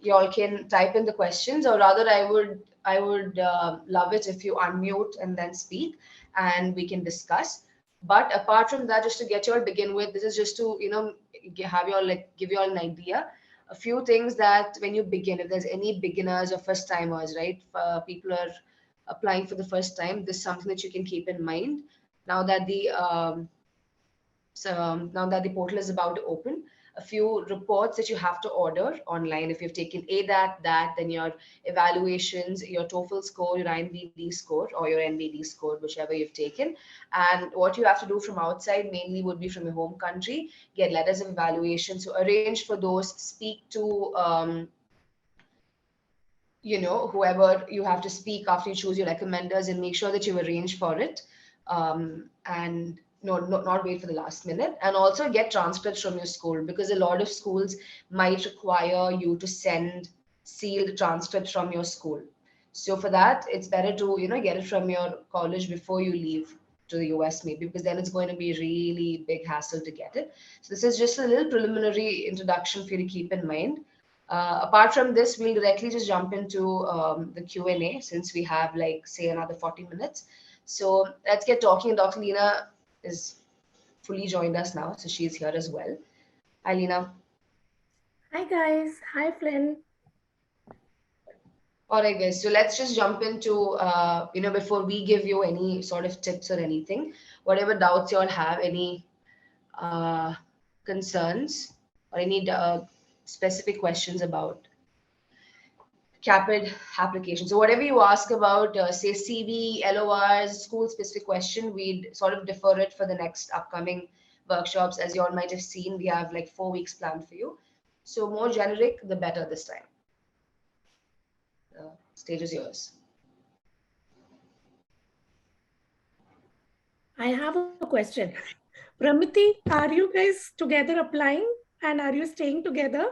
you all can type in the questions, or rather I would love it if you unmute and then speak and we can discuss. But apart from that, just to get you all begin with, this is just to, you know, have you all, like, give you all an idea. A few things that when you begin, if there's any beginners or first timers, right? People are applying for the first time, this is something that you can keep in mind now that the now that the portal is about to open. A few reports that you have to order online. If you've taken ADAT, then your evaluations, your TOEFL score, your INBD score, or your NBD score, whichever you've taken. And what you have to do from outside mainly would be from your home country, get letters of evaluation. So arrange for those, speak to, you know, whoever you have to speak after you choose your recommenders, and make sure that you arrange for it. And not wait for the last minute. And also get transcripts from your school, because a lot of schools might require you to send sealed transcripts from your school. So for that, it's better to, you know, get it from your college before you leave to the US, maybe, because then it's going to be really big hassle to get it. So this is just a little preliminary introduction for you to keep in mind. Apart from this, we'll directly just jump into the Q&A, since we have, like, say, another 40 minutes. So let's get talking. Dr. Leena is fully joined us now, so she's here as well. Hi, Leena. Hi, guys. Hi, Flynn. All right, guys. So let's just jump into, you know, before we give you any sort of tips or anything, whatever doubts you all have, any concerns or any specific questions about CAAPID application. So whatever you ask about, say CV, LORs, school-specific question, we'd sort of defer it for the next upcoming workshops. As you all might have seen, we have like 4 weeks planned for you. So more generic, the better this time. The stage is yours. I have a question. Pramiti, are you guys together applying, and are you staying together?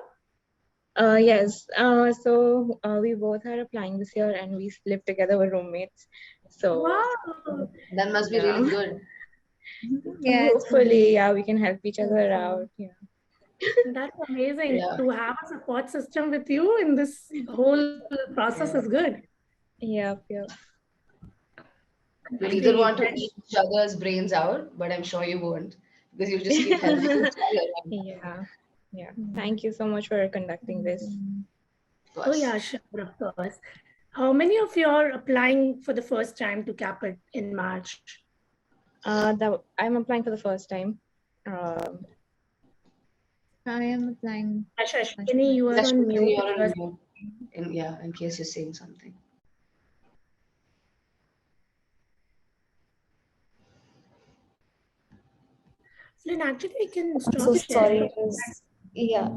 Yes. So we both are applying this year, and we live together with roommates. So wow, that must be really good. Yeah, hopefully, yeah, we can help each other out. Yeah. That's amazing. Yeah. To have a support system with you in this whole process is good. Yep, yep. You'll either want to eat each other's brains out, but I'm sure you won't, because you'll just keep helping each other. Yeah, yeah. Thank you so much for conducting this. Oh yeah, sure, of course. How many of you are applying for the first time to CAAPID in March? I'm applying for the first time. I am applying. Ashwini, you are on mute. In case you're saying something. Flynn, actually, I can stop. So sorry. Yeah.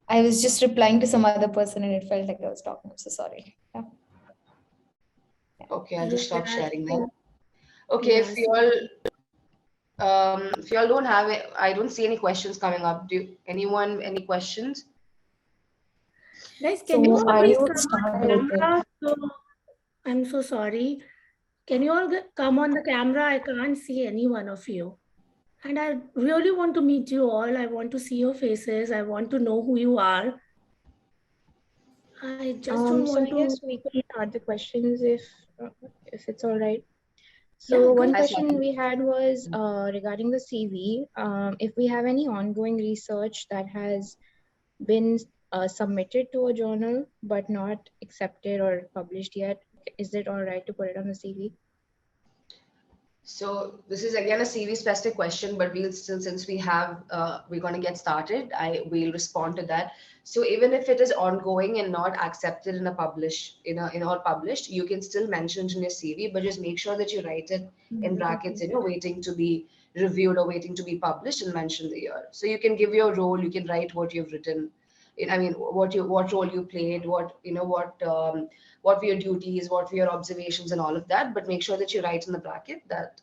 I was just replying to some other person and it felt like I was talking. I'm so sorry. Yeah. Okay, I'll just stop sharing that. Okay, if you all don't have it, I don't see any questions coming up. Anyone any questions? Guys, can you please come on the camera? I'm so sorry. Can you all come on the camera? I can't see any one of you. And I really want to meet you all. I want to see your faces. I want to know who you are. I just don't want to. Yes, we could start the questions if it's all right. So yeah, one question we had was regarding the CV. If we have any ongoing research that has been submitted to a journal but not accepted or published yet, is it all right to put it on the CV? So this is again a CV specific question, but we'll still, since we have, we're going to get started, we'll respond to that. So even if it is ongoing and not accepted in a published, published, you can still mention it in your CV, but just make sure that you write it in brackets, waiting to be reviewed or waiting to be published, and mention the year. So you can give your role, you can write what you've written. I mean, what role you played, what were your duties, what were your observations, and all of that. But make sure that you write in the bracket that,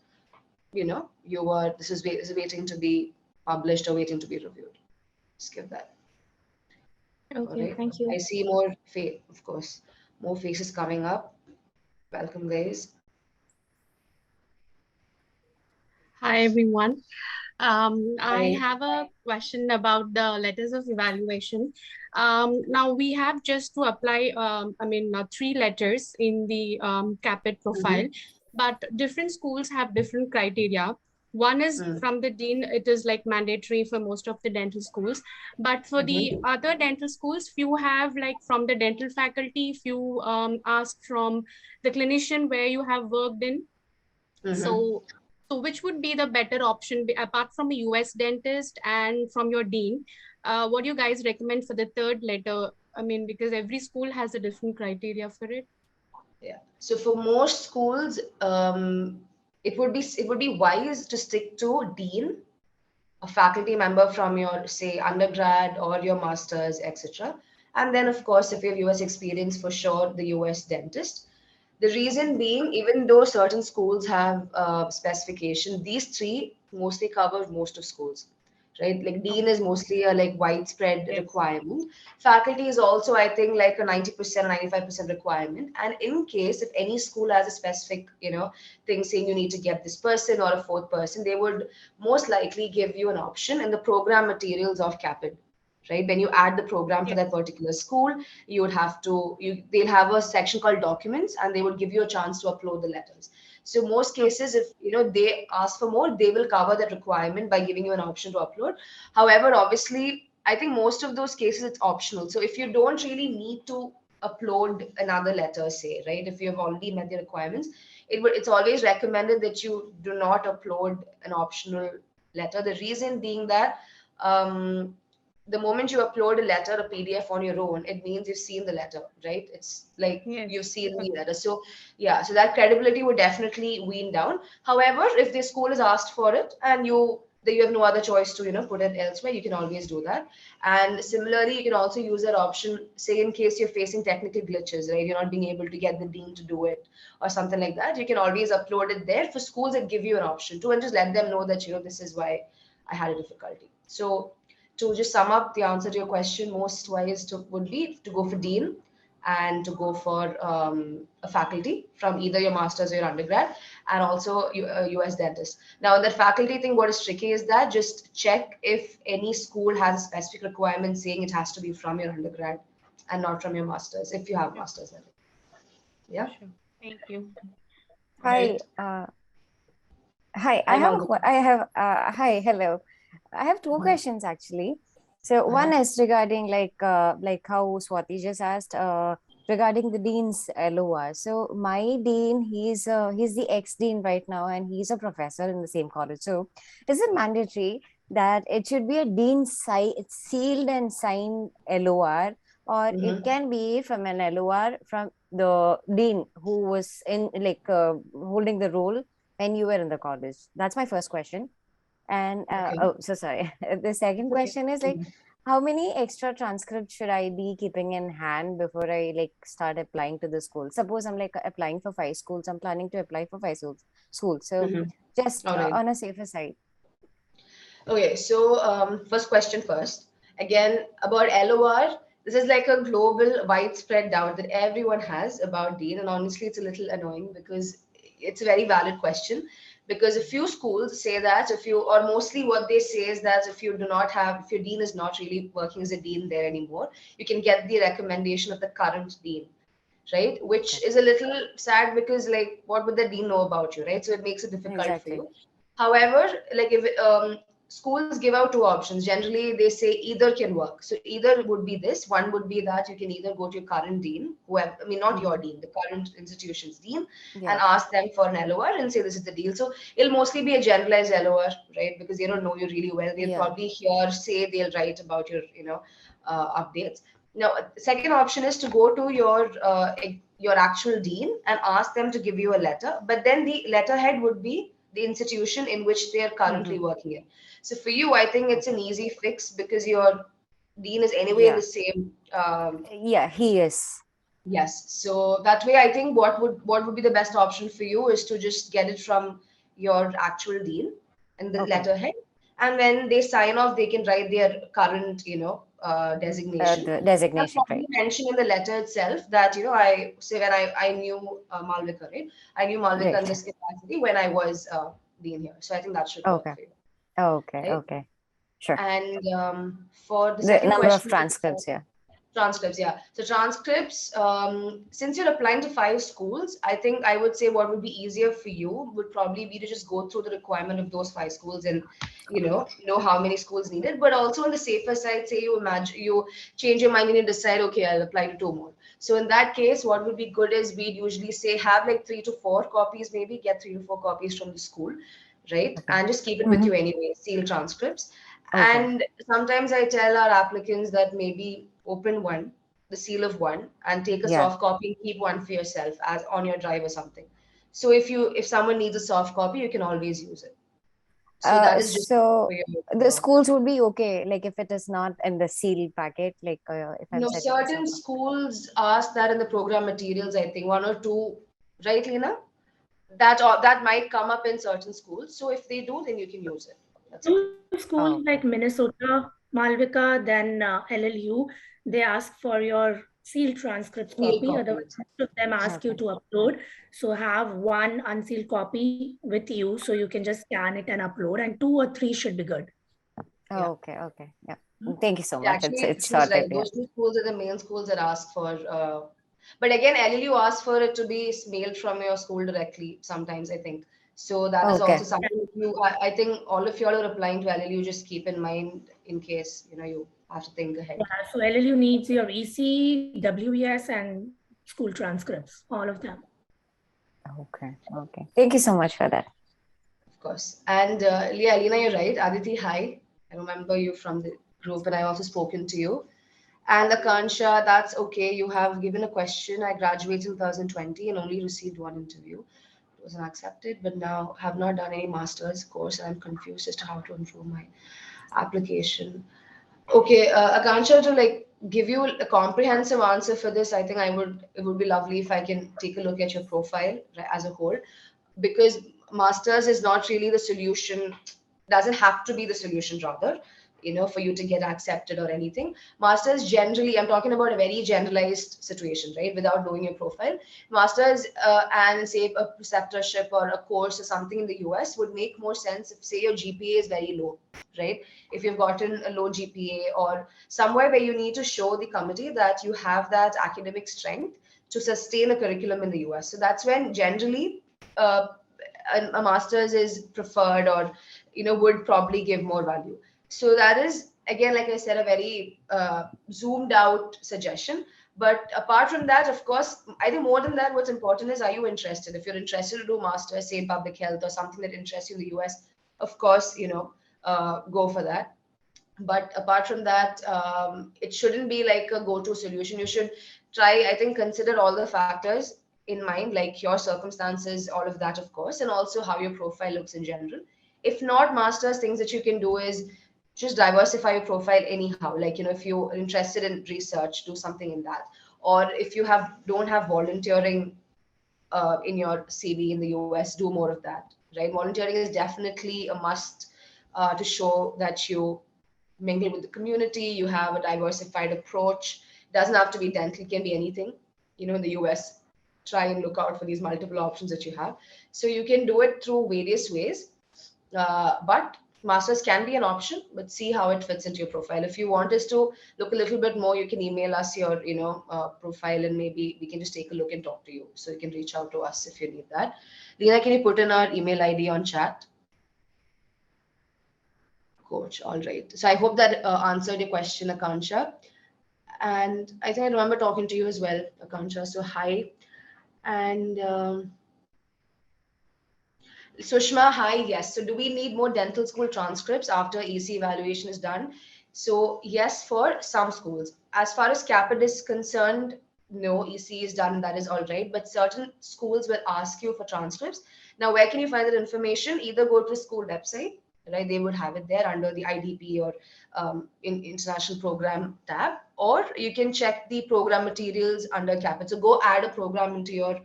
this is waiting to be published or waiting to be reviewed. Just give that. Okay, right. Thank you. I see more of course, more faces coming up. Welcome, guys. Hi, everyone. I have a question about the letters of evaluation. Now we have just to apply, 3 letters in the CAAPID profile, but different schools have different criteria. One is from the dean, it is like mandatory for most of the dental schools. But for the other dental schools, few have like from the dental faculty, few ask from the clinician where you have worked in. So which would be the better option apart from a US dentist and from your dean? What do you guys recommend for the third letter? I mean, because every school has a different criteria for it. Yeah. So for most schools, it would be wise to stick to dean, a faculty member from your, say, undergrad or your master's, etc. And then, of course, if you have US experience, for sure, the US dentist. The reason being, even though certain schools have specification, these three mostly cover most of schools, right? Like dean is mostly a like widespread requirement. Faculty is also, I think, like a 90%, 95% requirement. And in case if any school has a specific, thing saying you need to get this person or a fourth person, they would most likely give you an option in the program materials of CAAPID. Right, when you add the program for that particular school, you would have to, they'll have a section called documents, and they would give you a chance to upload the letters. So most cases, if they ask for more, they will cover that requirement by giving you an option to upload. However, obviously, I think most of those cases it's optional. So if you don't really need to upload another letter, say, right, if you have already met the requirements, it's always recommended that you do not upload an optional letter. The reason being that the moment you upload a letter, a PDF on your own, it means you've seen the letter, right? It's like you've seen the letter. So yeah, so that credibility would definitely wean down. However, if the school has asked for it and you have no other choice to put it elsewhere, you can always do that. And similarly, you can also use that option, say in case you're facing technical glitches, right? You're not being able to get the dean to do it or something like that. You can always upload it there. For schools that give you an option to, and just let them know that this is why I had a difficulty. So to just sum up the answer to your question, most wise would be to go for dean and to go for a faculty from either your master's or your undergrad, and also a US dentist. Now, in that faculty thing, what is tricky is that just check if any school has a specific requirement saying it has to be from your undergrad and not from your master's, if you have master's in it. Yeah. Sure. Thank you. Hi. Hi. Hello. I have two questions actually. So one is regarding like how Swati just asked regarding the dean's LOR. So my dean, he's the ex-dean right now, and he's a professor in the same college. So is it mandatory that it should be a dean sealed and signed LOR, or it can be from an LOR from the dean who was in holding the role when you were in the college? That's my first question. And sorry. The second question is like, how many extra transcripts should I be keeping in hand before I start applying to the school? Suppose I'm applying for 5 schools. I'm planning to apply for 5 schools. So just on a safer side. Okay, so first question first. Again, about LOR, this is like a global widespread doubt that everyone has about dean. And honestly, it's a little annoying because it's a very valid question. Because a few schools say that or mostly what they say is that if your dean is not really working as a dean there anymore, you can get the recommendation of the current dean, right? Which is a little sad because what would the dean know about you, right? So it makes it difficult for you. However, if schools give out 2 options, generally they say either can work. So either would be this. One would be that you can either go to your current dean, not your dean, the current institution's dean, and ask them for an LOR and say this is the deal. So it'll mostly be a generalized LOR, right? Because they don't know you really well. They'll probably they'll write about your, updates. Now, the second option is to go to your actual dean and ask them to give you a letter. But then the letterhead would be the institution in which they are currently working in. So for you, I think it's an easy fix because your dean is anyway in the same. He is. Yes. So that way, I think what would be the best option for you is to just get it from your actual dean and the letterhead. And when they sign off, they can write their current, designation. The designation, right? Mention in the letter itself that, I say when I knew Malvika, right? I knew Malvika in this capacity when I was dean here. So I think that should work for you. Okay, right? okay. Sure. And for the The second number question, of transcripts, yeah. transcripts, yeah. So transcripts, since you're applying to 5 schools, I think I would say what would be easier for you would probably be to just go through the requirement of those 5 schools and know how many schools needed. But also on the safer side, say you change your mind and you decide, okay, I'll apply to 2 more. So in that case, what would be good is we'd usually say have like 3 to 4 copies, maybe get 3 to 4 copies from the school, right? Okay. And just keep it with you anyway, sealed transcripts. Okay. And sometimes I tell our applicants that maybe open one, the seal of one, and take a soft copy and keep one for yourself as on your drive or something. So if someone needs a soft copy, you can always use it. So that is just So for your, the schools would be okay, like if it is not in the sealed packet, like if I'm no, setting a certain soft schools ask that in the program materials, I think 1 or 2, right, Lena? That might come up in certain schools. So if they do, then you can use it. That's all. Schools like Minnesota, Malvika, then LLU, they ask for your sealed transcript copy. Otherwise, most of them ask you to upload. So have one unsealed copy with you, so you can just scan it and upload. And 2 or 3 should be good. Okay, okay, yeah. Thank you so Yeah, much. actually, It's she's right. sorted. Those 2 schools are the main schools that ask for. But again, LLU asks for it to be mailed from your school directly sometimes, I think. So that is also something I think all of you all are applying to LLU, just keep in mind in case, you have to think ahead. Yeah, so LLU needs your EC, WES, and school transcripts, all of them. Okay, okay. Thank you so much for that. Of course. And Alina, you're right. Aditi, hi. I remember you from the group and I also spoken to you. And Akansha, that's okay. You have given a question. I graduated in 2020 and only received 1 interview. It wasn't accepted, but now have not done any master's course. And I'm confused as to how to improve my application. Okay, Akansha, to give you a comprehensive answer for this, I think it would be lovely if I can take a look at your profile as a whole, because masters is not really the solution, doesn't have to be the solution rather, for you to get accepted or anything. Masters generally, I'm talking about a very generalized situation, right? Without knowing your profile, masters and say a preceptorship or a course or something in the US would make more sense if say your GPA is very low, right? If you've gotten a low GPA or somewhere where you need to show the committee that you have that academic strength to sustain a curriculum in the US. So that's when generally a master's is preferred or would probably give more value. So that is, again, like I said, a very zoomed out suggestion. But apart from that, of course, I think more than that, what's important is, are you interested? If you're interested to do master's, say in public health or something that interests you in the US, of course, go for that. But apart from that, it shouldn't be like a go-to solution. You should try, I think, consider all the factors in mind, like your circumstances, all of that, of course, and also how your profile looks in general. If not masters, things that you can do is just diversify your profile anyhow. Like, if you're interested in research, do something in that. Or if you don't have volunteering in your CV in the US, do more of that, right? Volunteering is definitely a must to show that you mingle with the community, you have a diversified approach. Doesn't have to be dental, it can be anything. In the US, try and look out for these multiple options that you have. So you can do it through various ways, but masters can be an option, but see how it fits into your profile. If you want us to look a little bit more, you can email us your profile and maybe we can just take a look and talk to you. So you can reach out to us if you need that. Lena, can you put in our email ID on chat? Coach. All right. So I hope that answered your question, Akansha. And I think I remember talking to you as well, Akansha. So hi. And Sushma, hi. Yes. So do we need more dental school transcripts after EC evaluation is done? So yes, for some schools. As far as CAAPID is concerned, no, EC is done. That is all right. But certain schools will ask you for transcripts. Now, where can you find that information? Either go to the school website, right? They would have it there under the IDP or in international program tab, or you can check the program materials under CAAPID. So go add a program into your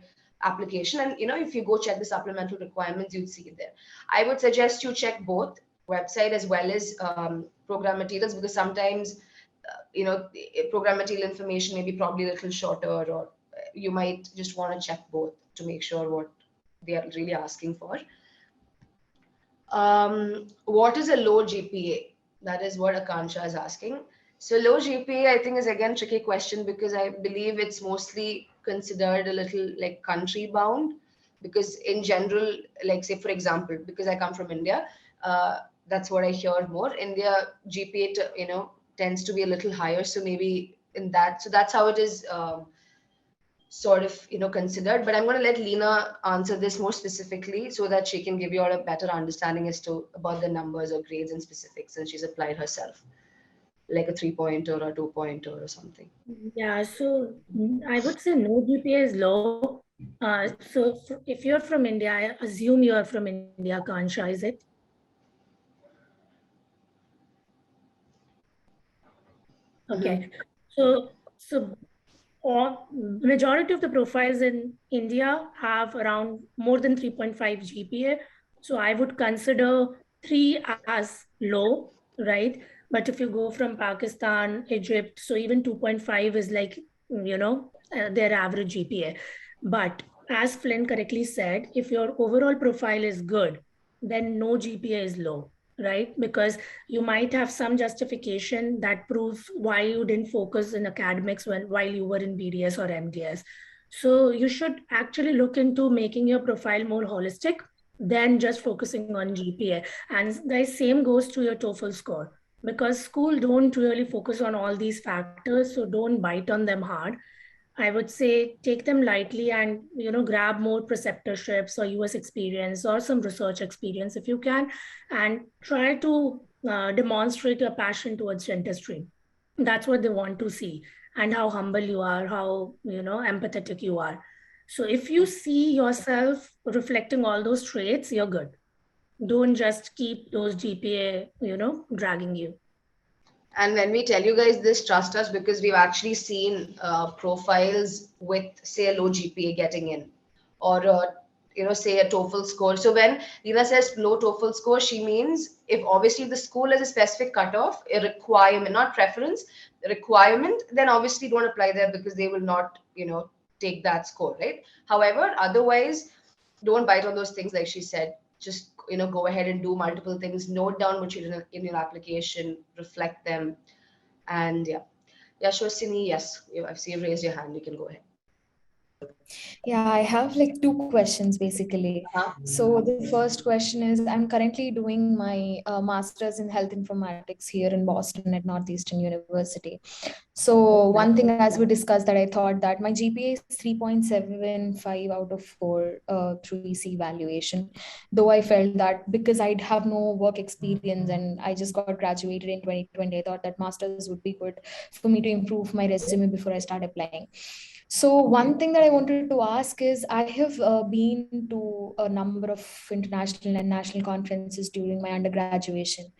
application, and if you go check the supplemental requirements, you'd see it there. I would suggest you check both website as well as program materials, because sometimes program material information may be probably a little shorter, or you might just want to check both to make sure what they are really asking for. What is a low GPA? That is what Akansha is asking. So low GPA, I think, is again tricky question because I believe it's mostly considered a little like country bound, because in general, like say for example, because I come from India, that's what I hear more. India GPA, tends to be a little higher. So maybe in that, so that's how it is sort of considered. But I'm going to let Leena answer this more specifically so that she can give you all a better understanding as to about the numbers or grades and specifics, since she's applied herself, like a 3-pointer or a 2-pointer or something. Yeah, so I would say no GPA is low. So if you're from India, I assume you're from India, Kansha, is it? Okay, so majority of the profiles in India have around more than 3.5 GPA. So I would consider 3 as low, right? But if you go from Pakistan, Egypt, so even 2.5 is like, their average GPA. But as Flynn correctly said, if your overall profile is good, then no GPA is low, right? Because you might have some justification that proves why you didn't focus in academics while you were in BDS or MDS. So you should actually look into making your profile more holistic than just focusing on GPA. And the same goes to your TOEFL score, because school don't really focus on all these factors. So don't bite on them hard. I would say take them lightly and, grab more preceptorships or US experience or some research experience if you can, and try to demonstrate your passion towards dentistry. That's what they want to see, and how humble you are, how, empathetic you are. So if you see yourself reflecting all those traits, you're good. Don't just keep those GPA, dragging you. And when we tell you guys this, trust us, because we've actually seen profiles with, say, a low GPA getting in, or say a TOEFL score. So when Leena says low TOEFL score, she means if obviously the school has a specific cutoff, a requirement, not preference, requirement, then obviously don't apply there because they will not, take that score, right? However, otherwise, don't bite on those things like she said. Just go ahead and do multiple things. Note down what you did in your application, reflect them, and yeah. Shwasini, yes, I see you raised your hand. You can go ahead. Yeah, I have like 2 questions basically. So the first question is, I'm currently doing my master's in health informatics here in Boston at Northeastern University. So one thing, as we discussed, that I thought that my GPA is 3.75 out of 4 through EC evaluation, though I felt that because I'd have no work experience and I just got graduated in 2020, I thought that master's would be good for me to improve my resume before I start applying. So one thing that I wanted to ask is, I have been to a number of international and national conferences during my undergraduation,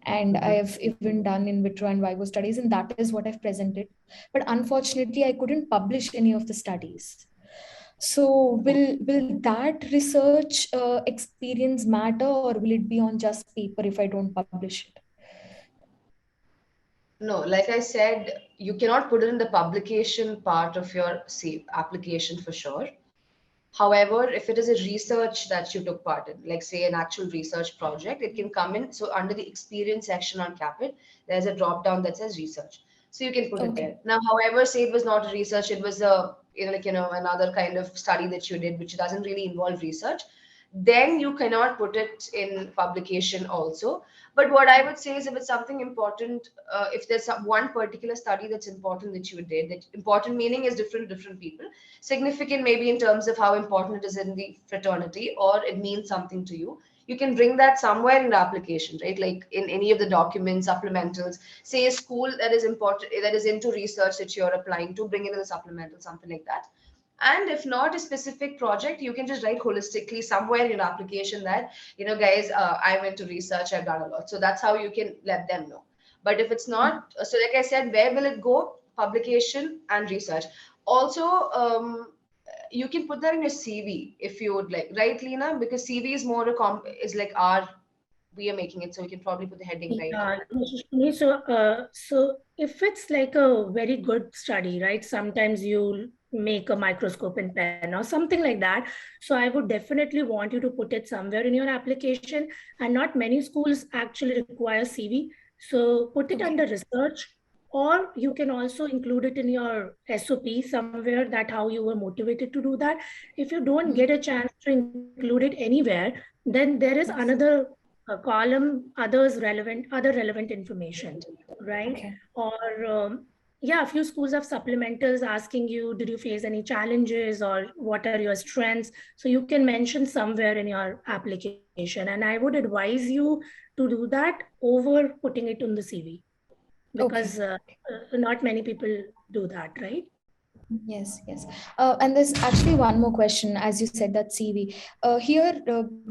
and I have even done in vitro and vivo studies, and that is what I've presented. But unfortunately, I couldn't publish any of the studies. So will that research experience matter, or will it be on just paper if I don't publish it? No, like I said, you cannot put it in the publication part of your application for sure. However, if it is a research that you took part in, like say an actual research project, it can come in. So under the experience section on CAAPID, there's a drop down that says research. So you can put it there. Now, however, say it was not a research, it was a another kind of study that you did, which doesn't really involve research, then you cannot put it in publication also. But what I would say is, if it's something important, if there's one particular study that's important that you did, that important meaning is different people, significant maybe in terms of how important it is in the fraternity, or it means something to you, you can bring that somewhere in the application, right? Like in any of the documents, supplementals, say a school that is important, that is into research that you're applying to, bring it in the supplemental, something like that. And if not a specific project, you can just write holistically somewhere in your application that, guys, I'm into research, I've done a lot. So that's how you can let them know. But if it's not, so like I said, where will it go? Publication and research. Also, you can put that in your CV if you would like, right, Leena? Because CV is more is like we are making it, so you can probably put the heading right. So if it's like a very good study, right? Sometimes you make a microscope in pen or something like that. So I would definitely want you to put it somewhere in your application, and not many schools actually require CV. So put it under research, or you can also include it in your SOP somewhere, that how you were motivated to do that. If you don't get a chance to include it anywhere, then there is another column, other relevant information, right? Or yeah, a few schools have supplementals asking you, did you face any challenges or what are your strengths? So you can mention somewhere in your application. And I would advise you to do that over putting it on the CV, because not many people do that, right? Yes, yes. And there's actually one more question, as you said, that CV. Here,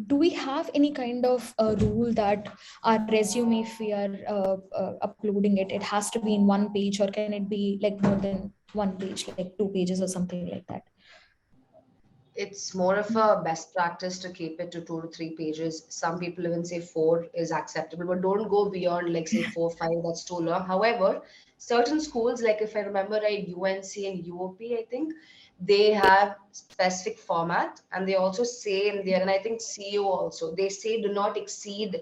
do we have any kind of rule that our resume, if we are uploading it, it has to be in one page, or can it be like more than one page, like 2 pages or something like that? It's more of a best practice to keep it to 2 to 3 pages. Some people even say 4 is acceptable, but don't go beyond like say 4, 5, that's too long. However, certain schools, like if I remember right, UNC and UOP, I think, they have specific format, and they also say in there, and I think CEO also, they say do not exceed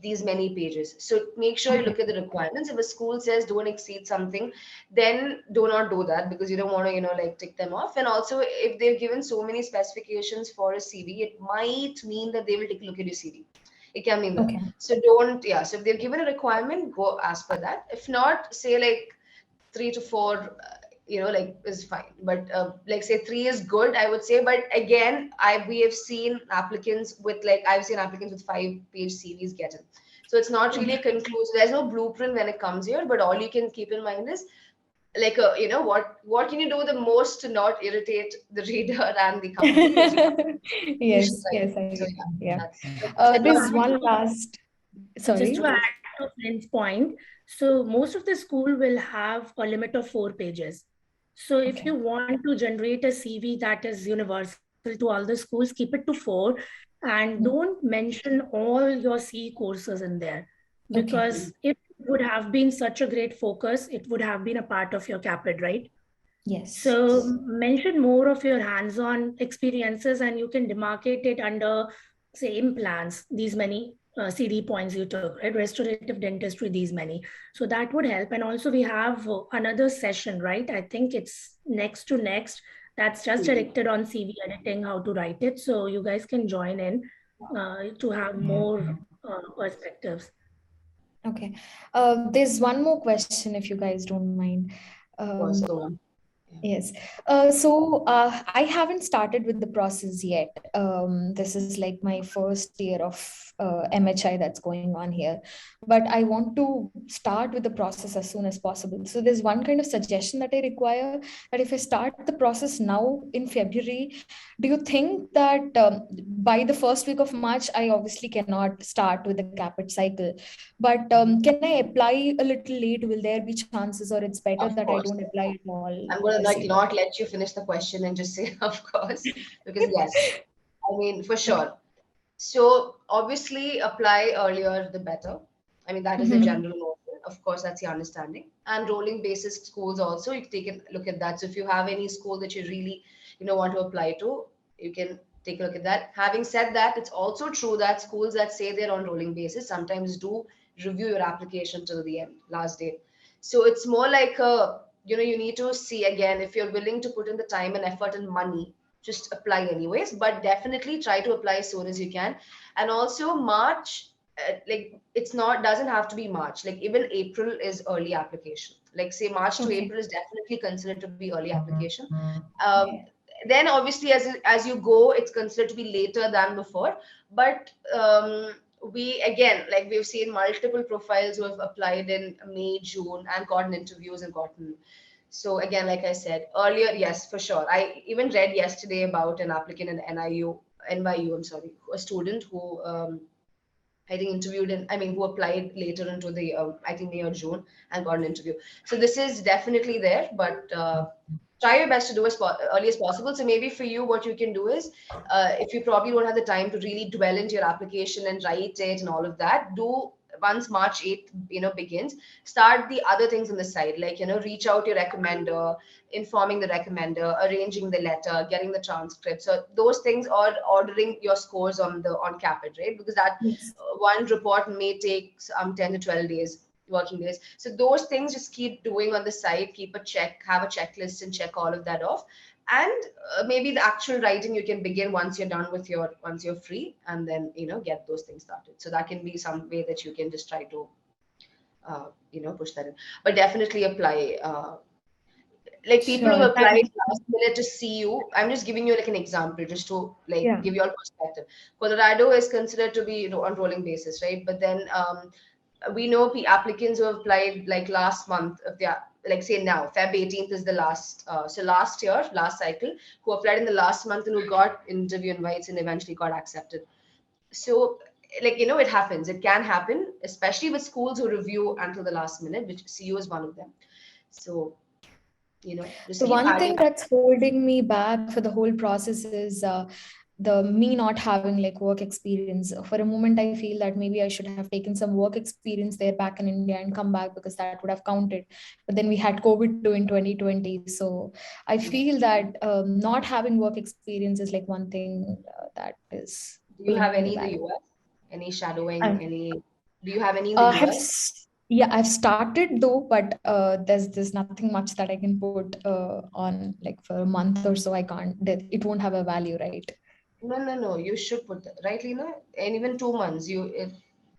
these many pages. So make sure you look at the requirements. If a school says don't exceed something, then do not do that, because you don't want to, like tick them off. And also, if they've given so many specifications for a CV, it might mean that they will take a look at your CV. It can mean that. So don't, so if they've given a requirement, go as per that. If not, say like 3 to 4, like is fine. But like say 3 is good, I would say. But again, we have seen applicants with I've seen applicants with 5-page CVs get in. So it's not really a conclusive. There's no blueprint when it comes here. But all you can keep in mind is like what can you do the most to not irritate the reader and the company? Yes, there's one last. Sorry. Just to add to Flint's point, so most of the school will have a limit of 4 pages. So if you want to generate a CV that is universal to all the schools, keep it to 4, and don't mention all your CE courses in there, because if it would have been such a great focus, it would have been a part of your CAAPID, right? Yes. So mention more of your hands-on experiences, and you can demarcate it under, say, implants, these many CD points you took, right? Restorative dentistry, these many. So that would help. And also we have another session, right? I think it's next to next. That's just directed on CV editing, how to write it. So you guys can join in to have more perspectives. Okay. There's one more question, if you guys don't mind. Yes. So I haven't started with the process yet. This is like my first year of MHI that's going on here. But I want to start with the process as soon as possible. So there's one kind of suggestion that I require, that if I start the process now in February, do you think that by the first week of March, I obviously cannot start with the CAAPID cycle, but can I apply a little late? Will there be chances, or it's better that I don't apply at all? I'm going to not let you finish the question and just say, of course, because yes, I mean, for sure. So obviously apply earlier, the better. I mean, that is the general notion. Of course, that's the understanding. And rolling basis schools also, you take a look at that. So if you have any school that you really, want to apply to, you can take a look at that. Having said that, it's also true that schools that say they're on rolling basis sometimes do review your application till the end, last day. So it's more like you need to see again, if you're willing to put in the time and effort and money, just apply anyways, but definitely try to apply as soon as you can. And also March, doesn't have to be March, like even April is early application. Like say March to April is definitely considered to be early application. Then obviously as you go, it's considered to be later than before. But we've seen multiple profiles who have applied in May, June and gotten interviews and gotten. So again, like I said earlier, yes, for sure. I even read yesterday about an applicant in NYU, a student who I think who applied later into the, I think May or June and got an interview. So this is definitely there, but try your best to do as early as possible. So maybe for you, what you can do is, if you probably don't have the time to really dwell into your application and write it and all of that, do once March 8th, begins, start the other things on the side, like, reach out your recommender, informing the recommender, arranging the letter, getting the transcript. So those things, or ordering your scores on CAAPID, right? Because that one report may take 10 to 12 days, working days. So those things just keep doing on the side, keep a check, have a checklist and check all of that off. And maybe the actual writing you can begin once you're done with once you're free, and then, get those things started. So that can be some way that you can just try to, push that in. But definitely apply. Like people who applied last minute to CU, I'm just giving you like an example just to give you all perspective. Colorado is considered to be, on rolling basis, right? But then we know applicants who have applied like last month, if they are, like say now, Feb 18th is the last, so last cycle, who applied in the last month and who got interview invites and eventually got accepted. So it happens. It can happen, especially with schools who review until the last minute, which CU is one of them. So, just the one thing that's holding me back for the whole process is the me not having like work experience. For a moment, I feel that maybe I should have taken some work experience there back in India and come back, because that would have counted. But then we had COVID too in 2020. So I feel that not having work experience is like one thing that is. Do you have any in the US? Any shadowing? Do you have any in the US? Yeah, I've started though, but there's nothing much that I can put on like for a month or so. I can't. It won't have a value, right? No. You should put that, right, Lena? And even 2 months,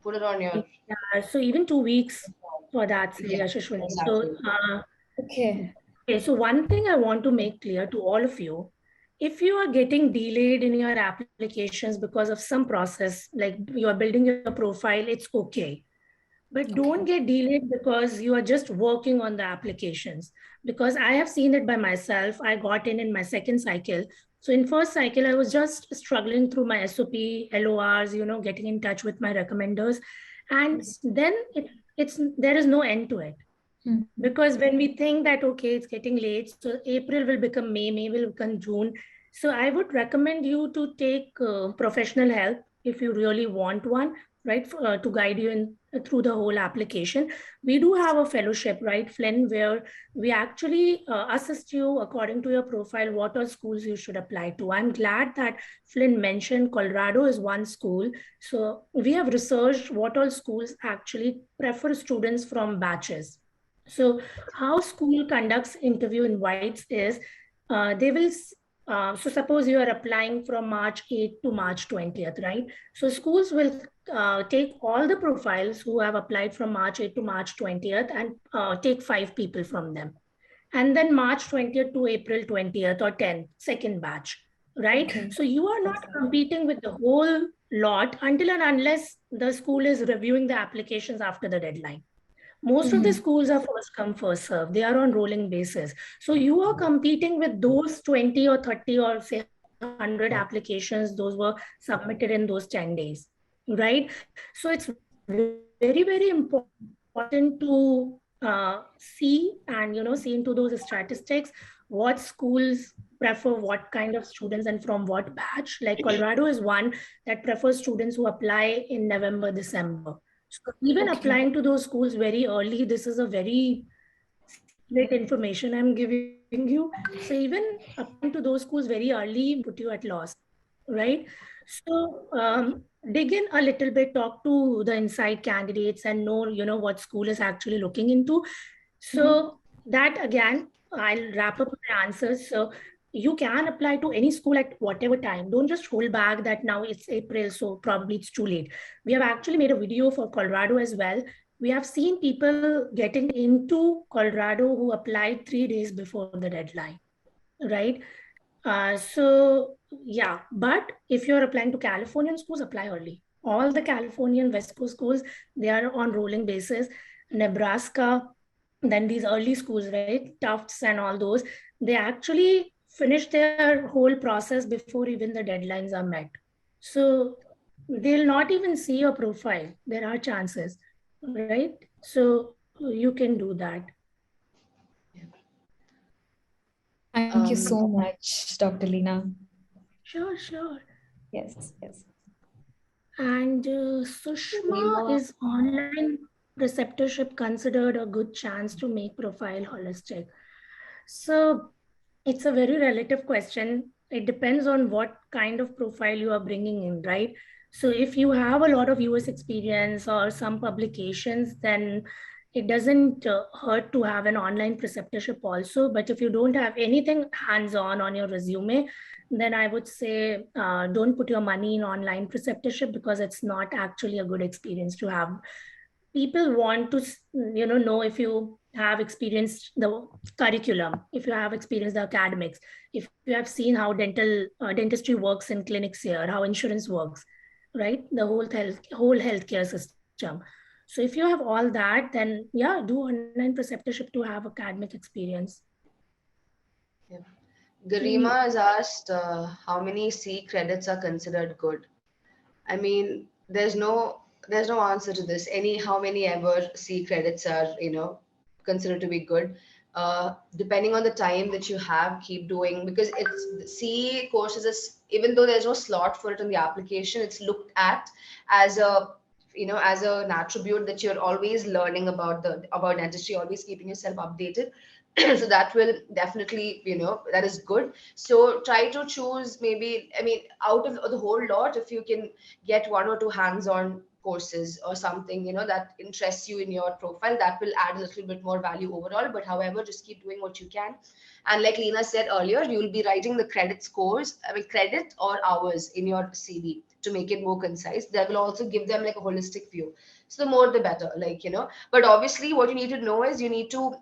put it on your. Yeah, so even 2 weeks for that, Yashashwini. Exactly. So, okay. So one thing I want to make clear to all of you, if you are getting delayed in your applications because of some process, like you are building your profile, it's okay. But don't get delayed because you are just working on the applications. Because I have seen it by myself. I got in my second cycle. So in first cycle, I was just struggling through my SOP, LORs, getting in touch with my recommenders. And then there is no end to it. Because when we think that, okay, it's getting late, so April will become May, May will become June. So I would recommend you to take professional help if you really want one, right, to guide you through the whole application. We do have a fellowship, right, Flynn, where we actually assist you according to your profile, what are schools you should apply to. I'm glad that Flynn mentioned Colorado is one school. So we have researched what all schools actually prefer students from batches. So how school conducts interview invites is they will, so suppose you are applying from March 8th to March 20th, right? So schools will take all the profiles who have applied from March 8th to March 20th and take 5 people from them. And then March 20th to April 20th or 10th, second batch, right? Okay. So you are not competing with the whole lot until and unless the school is reviewing the applications after the deadline. Most of the schools are first come, first serve. They are on rolling basis. So you are competing with those 20 or 30 or say 100 applications, those were submitted in those 10 days, right? So it's very, very important to see and, see into those statistics, what schools prefer what kind of students and from what batch. Like Colorado is one that prefers students who apply in November, December. So even applying to those schools very early, this is a very secret information I'm giving you. So even applying to those schools very early put you at loss, right? So dig in a little bit, talk to the inside candidates and know, what school is actually looking into. So that again, I'll wrap up my answers. So you can apply to any school at whatever time. Don't just hold back that now it's April, so probably it's too late. We have actually made a video for Colorado as well. We have seen people getting into Colorado who applied 3 days before the deadline, right? So yeah, but if you're applying to Californian schools, apply early. All the Californian West Coast schools, they are on rolling basis. Nebraska, then these early schools, right? Tufts and all those, they actually finish their whole process before even the deadlines are met. So they'll not even see your profile. There are chances, right? So you can do that. Thank you so much, Dr. Lena. Sure. Yes. And Sushma, is online preceptorship considered a good chance to make profile holistic? So it's a very relative question. It depends on what kind of profile you are bringing in, right? So if you have a lot of US experience or some publications, then it doesn't hurt to have an online preceptorship also. But if you don't have anything hands-on on your resume, then I would say don't put your money in online preceptorship, because it's not actually a good experience to have. People want to know if you have experienced the curriculum, if you have experienced the academics, if you have seen how dentistry works in clinics here, how insurance works, right? The whole healthcare system. So if you have all that, then yeah, do online preceptorship to have academic experience. Yeah. Garima has asked how many C credits are considered good. I mean, there's no answer to this. How many ever C credits are considered to be good. Depending on the time that you have, keep doing, because it's C courses is, even though there's no slot for it in the application, it's looked at as a as an attribute that you're always learning about dentistry, always keeping yourself updated. So that will definitely, that is good. So try to choose, maybe, I mean, out of the whole lot, if you can get 1 or 2 hands-on courses or something, that interests you in your profile, that will add a little bit more value overall. But however, just keep doing what you can. And like Lena said earlier, you will be writing the credit scores, I mean, credit or hours in your CV to make it more concise. That will also give them like a holistic view. So the more the better, but obviously what you need to know is you need to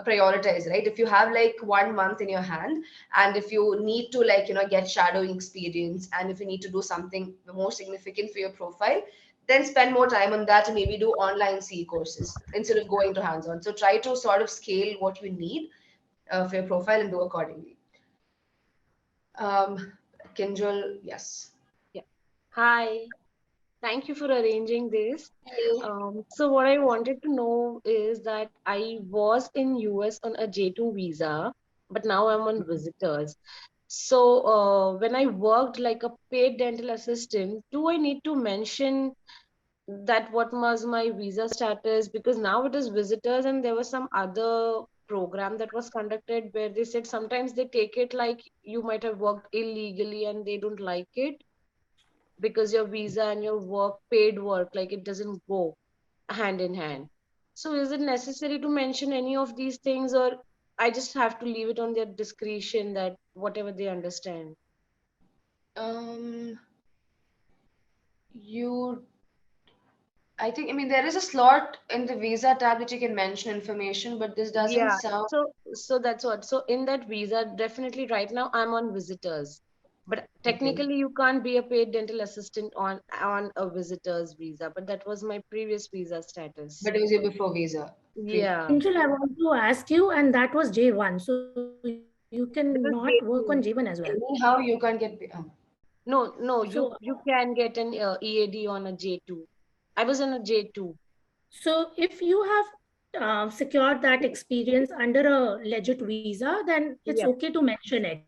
prioritize, right? If you have like 1 month in your hand, and if you need to get shadowing experience, and if you need to do something more significant for your profile, then spend more time on that and maybe do online CE courses instead of going to hands-on. So try to sort of scale what you need for your profile and do accordingly. Kinjal, yes. Yeah. Hi. Thank you for arranging this. So what I wanted to know is that I was in US on a J2 visa, but now I'm on visitors. So when I worked like a paid dental assistant, do I need to mention that what was my visa status? Because now it is visitors, and there was some other program that was conducted where they said sometimes they take it like you might have worked illegally and they don't like it, because your visa and your work, paid work, like it doesn't go hand in hand. So is it necessary to mention any of these things, or I just have to leave it on their discretion that whatever they understand? I think, I mean, there is a slot in the visa tab that you can mention information, but this doesn't Yeah, sound. so that's what. So in that visa, definitely right now I'm on visitors, but technically you can't be a paid dental assistant on a visitor's visa. But that was my previous visa status. But it was your before visa. Yeah, Angel, I want to ask you, and that was J1, so you cannot it was work on J2. J1 as well. Anyhow, you can't get. No, So, you can get an EAD on a J2. I was on a J2. so if you have secured that experience under a legit visa, then it's Yeah. okay to mention it.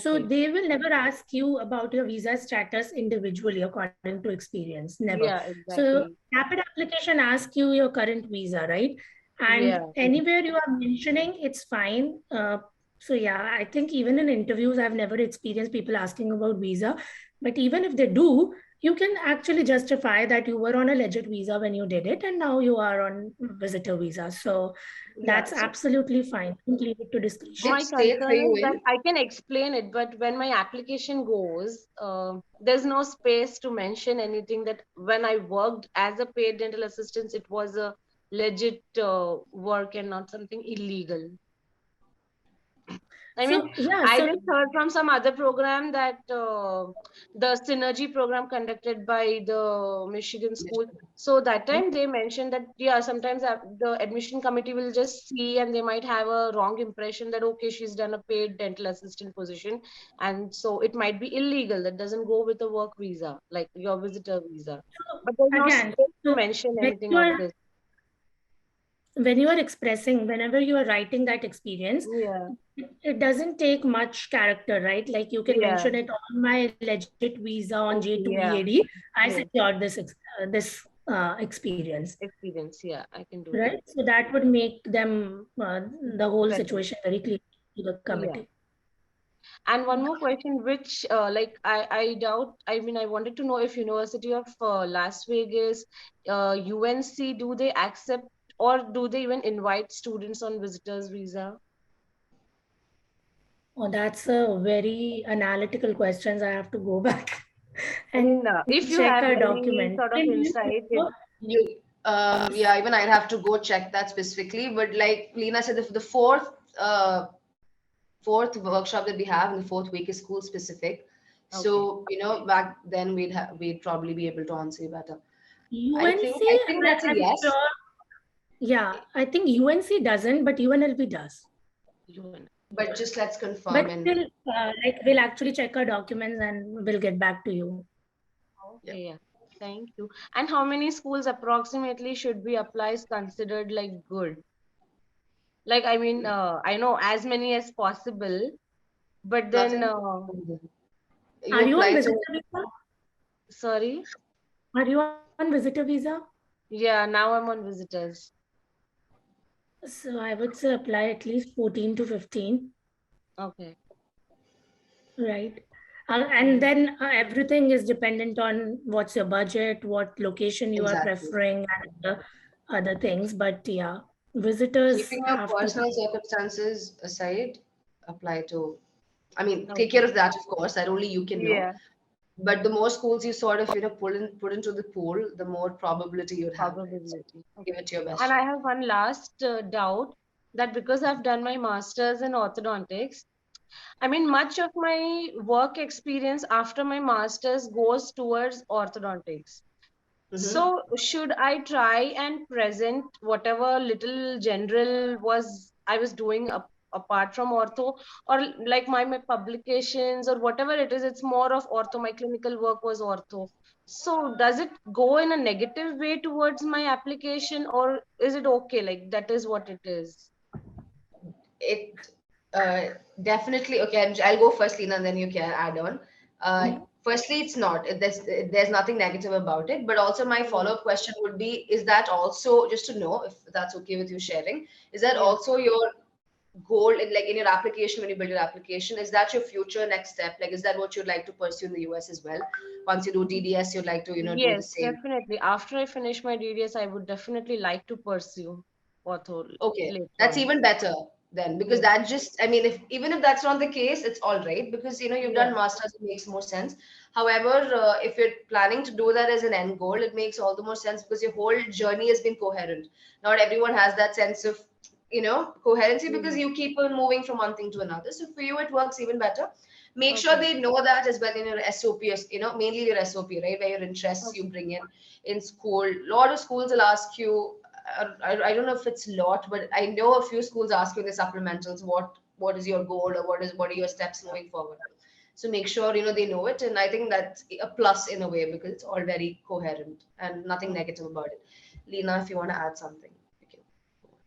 So Okay. they will never ask you about your visa status individually according to experience, never. Yeah, So exactly. CAAPID application asks you your current visa, right? And Yeah. anywhere you are mentioning, it's fine. So yeah, I think even in interviews, I've never experienced people asking about visa. But even if they do, you can actually justify that you were on a legit visa when you did it, and now you are on visitor visa. So Yeah. that's So absolutely fine. Don't leave it to discretion. my Which state were concern you is that in? I can explain it, but when my application goes, there's no space to mention anything that when I worked as a paid dental assistant, it was a legit work and not something illegal. I mean, So yeah, I so just heard from some other program that the Synergy program conducted by the Michigan school. So that time they mentioned that, yeah, sometimes the admission committee will just see and they might have a wrong impression that, okay, she's done a paid dental assistant position. And so it might be illegal. That doesn't go with a work visa, like your visitor visa. But there's no again, space to so mention when anything you of are this. when you are expressing, whenever you are writing that experience, Yeah. it doesn't take much character, right? Like you can mention it on my legit visa on J2 EAD. I secured this experience. Experience, yeah, I can do right? that. So that would make them the whole situation very clear to the committee. Yeah. And one more question, which I doubt, I mean, I wanted to know if University of Las Vegas, UNC, do they accept or do they even invite students on visitors visa? Oh, that's a very analytical questions. I have to go back And and if you check have our any document. sort of insight, Yeah, even I'd have to go check that specifically. But like Lena said, the fourth workshop that we have in the fourth week is school specific. So back then we'd probably be able to answer you better. UNC, I think that's a yes. Sure. Yeah, I think UNC doesn't, but UNLV does. But just let's confirm. But still, we'll actually check our documents and we'll get back to you. Okay, yeah. Thank you. And how many schools approximately should we apply is considered like good? Like, I mean, I know as many as possible, but then... Are you on visitor visa? Sorry? Are you on visitor visa? Yeah, now I'm on visitors. So I would say apply at least 14 to 15. Okay. Right. And then everything is dependent on what's your budget, what location you are preferring, and other things. But yeah, visitors keeping your personal circumstances aside, apply to, I mean, take care of that, of course, that only you can know. But the more schools you sort of, put into the pool, the more probability you'd have. So give it your best. And I have one last doubt, that because I've done my master's in orthodontics, I mean, much of my work experience after my master's goes towards orthodontics. So should I try and present whatever little general I was doing apart from ortho, or like my publications or whatever it is, it's more of ortho, my clinical work was ortho. So does it go in a negative way towards my application, or is it okay? Like that is what it is? It definitely, okay, I'll go first, Lena, and then you can add on. Firstly, it's not. There's nothing negative about it. But also my follow-up question would be, is that also, just to know if that's okay with you sharing, is that also your goal in your application, when you build your application, is that your future next step? Like, is that what you'd like to pursue in the US as well? Once you do DDS, you'd like to, do the same? Yes, definitely. After I finish my DDS, I would definitely like to pursue ortho. Okay, that's even better then, because that just, I mean, even if that's not the case, it's all right, because you've done masters, it makes more sense. However, if you're planning to do that as an end goal, it makes all the more sense because your whole journey has been coherent. Not everyone has that sense of coherency, because you keep on moving from one thing to another. So for you, it works even better. Make sure they know that as well in your SOP, mainly your SOP, right? Where your interests you bring in school. A lot of schools will ask you, I don't know if it's a lot, but I know a few schools ask you in the supplementals, what is your goal, or what are your steps moving forward. So make sure they know it, and I think that's a plus in a way, because it's all very coherent and nothing negative about it. Lena, if you want to add something.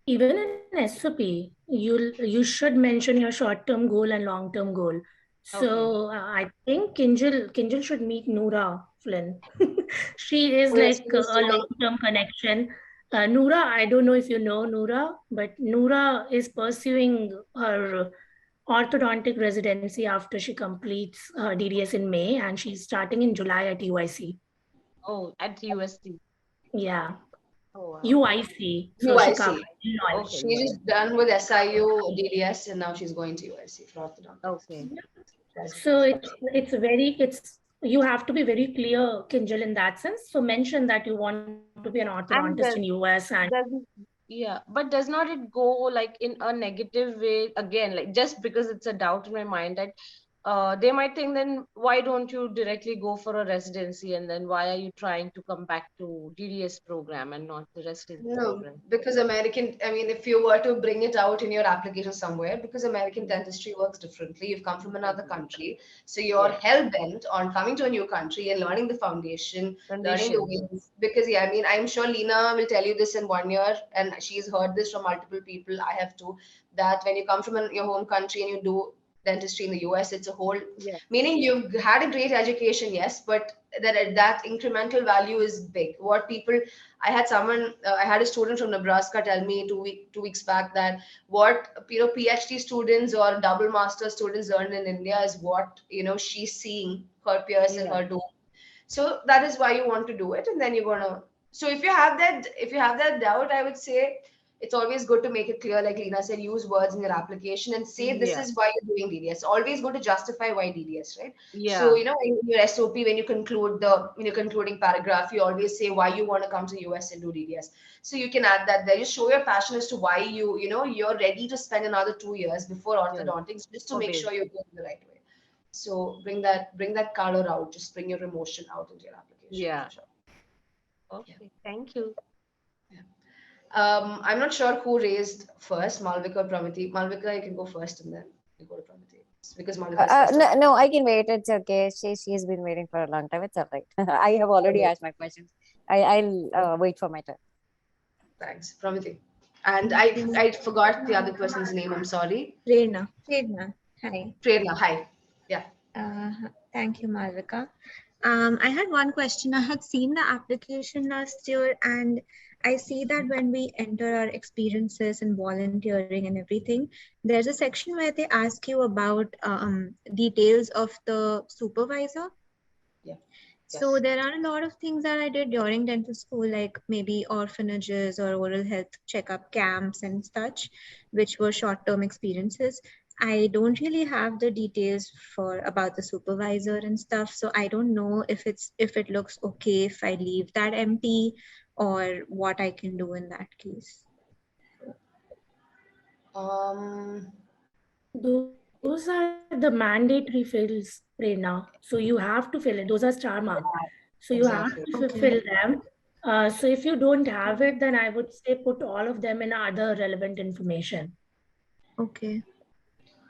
Even in SOP, you should mention your short-term goal and long-term goal. So I think Kinjal should meet Nourah Flynn. She is like a long-term connection. Nourah, I don't know if you know Nourah, but Nourah is pursuing her orthodontic residency after she completes her DDS in May, and she's starting in July at UIC. Oh, at USC. Yeah. Oh, wow. UIC. So UIC. She's just done with SIU DDS, and now she's going to UIC for orthodontics. Okay. So you have to be very clear, Kinjal, in that sense. So mention that you want to be an orthodontist in US but does not it go like in a negative way again, like just because it's a doubt in my mind that they might think, then why don't you directly go for a residency, and then why are you trying to come back to DDS program and not the residency program? Because if you were to bring it out in your application somewhere, because American dentistry works differently. You've come from another country, so you're hell-bent on coming to a new country and learning the foundation, learning the ways. Because I'm sure Lena will tell you this in 1 year, and she's heard this from multiple people. I have too, that when you come from your home country and you do dentistry in the US, it's a whole meaning you've had a great education, yes, but that incremental value is big. I had a student from Nebraska tell me 2 weeks back that what PhD students or double master students learn in India is what she's seeing her peers and her do. So that is why you want to do it, and then you're gonna. So if you have that doubt, I would say it's always good to make it clear, like Lena said, use words in your application and say this is why you're doing DDS. Always go to justify why DDS, right? So in your SOP, when you conclude in your concluding paragraph, you always say why you want to come to US and do DDS. So you can add that there. You show your passion as to why you're ready to spend another 2 years before orthodontics, just to make sure you're going the right way. So bring that color out. Just bring your emotion out into your application. Yeah. For sure. Okay. Thank you. I'm not sure who raised first, Malvika or Pramiti. Malvika, you can go first, and then you go to Pramiti. Because Malvika. No, I can wait. It's okay. She's been waiting for a long time. It's all right. I have already asked my questions. I'll wait for my turn. Thanks, Pramiti. And I forgot the other person's name. I'm sorry. Prerna. Hi. Prerna. Hi. Yeah. Thank you, Malvika. I had one question. I had seen the application last year, and I see that when we enter our experiences and volunteering and everything, there's a section where they ask you about details of the supervisor. Yeah. So there are a lot of things that I did during dental school, like maybe orphanages or oral health checkup camps and such, which were short-term experiences. I don't really have the details about the supervisor and stuff, so I don't know if it looks okay if I leave that empty, or what I can do in that case. Those are the mandatory fields, Prerna. So you have to fill it. Those are star marked. So you have to fill them. So if you don't have it, then I would say put all of them in other relevant information. Okay.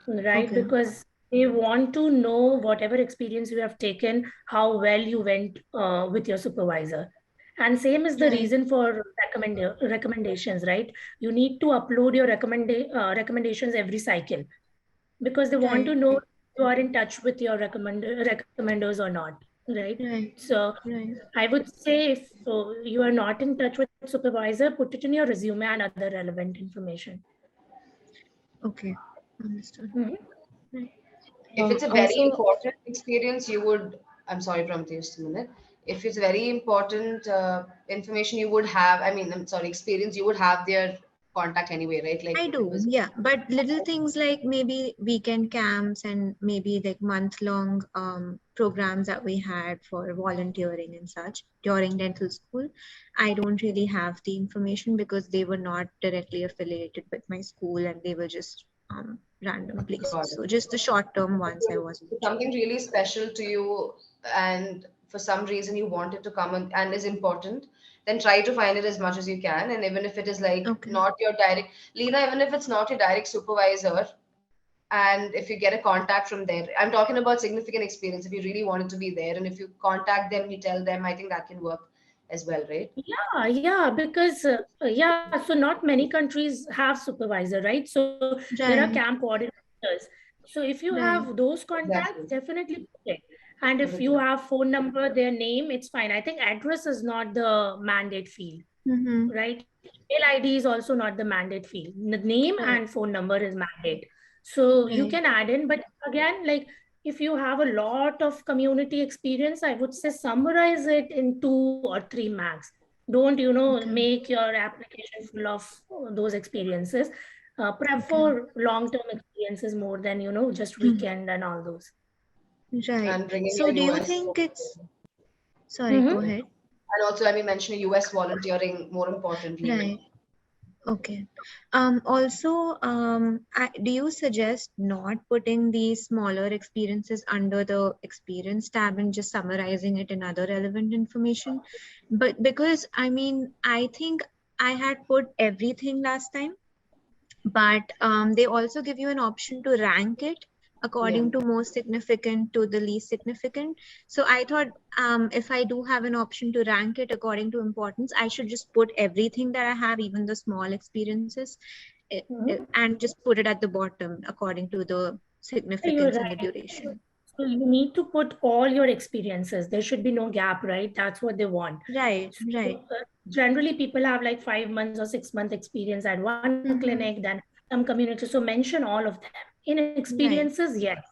Right, because they want to know whatever experience you have taken, how well you went with your supervisor. And same is the reason for recommendations, right? You need to upload your recommendations every cycle, because they want to know if you are in touch with your recommenders or not, right? So I would say if you are not in touch with supervisor, put it in your resume and other relevant information. Okay, understood. If it's a very important experience, you would, I'm sorry, Pramati, just a minute. If it's very important information, you would have, experience, you would have their contact anyway, right? Like I do, yeah. But little things like maybe weekend camps and maybe like month-long programs that we had for volunteering and such during dental school, I don't really have the information because they were not directly affiliated with my school, and they were just random places. So just the short-term ones I wasn't. Something really special to you, and for some reason you want it to come and is important, then try to find it as much as you can. And even if it is like not your direct, Lena, even if it's not your direct supervisor, and if you get a contact from there, I'm talking about significant experience, if you really want it to be there, and if you contact them, you tell them, I think that can work as well, right? Yeah, because so not many countries have supervisor, right? So there are camp coordinators. So if you have those contacts, definitely put it. And if you have phone number, their name, it's fine. I think address is not the mandate field, right? Email ID is also not the mandate field. The name and phone number is mandate. So you can add in, but again, like if you have a lot of community experience, I would say summarize it in 2 or 3 max. Don't, make your application full of those experiences. Prep for long-term experiences more than, just weekend and all those. Right. So do you think it's, sorry, go ahead. And also, mention US volunteering more importantly. Right. Okay. Also, do you suggest not putting these smaller experiences under the experience tab and just summarizing it in other relevant information? But because I think I had put everything last time, but they also give you an option to rank it according to most significant to the least significant. So I thought if I do have an option to rank it according to importance, I should just put everything that I have, even the small experiences, and just put it at the bottom according to the significance and the duration. So you need to put all your experiences. There should be no gap, right? That's what they want. Right, right. Generally, people have like 5 months or 6 month experience at one clinic, then some community. So mention all of them. In experiences, yes.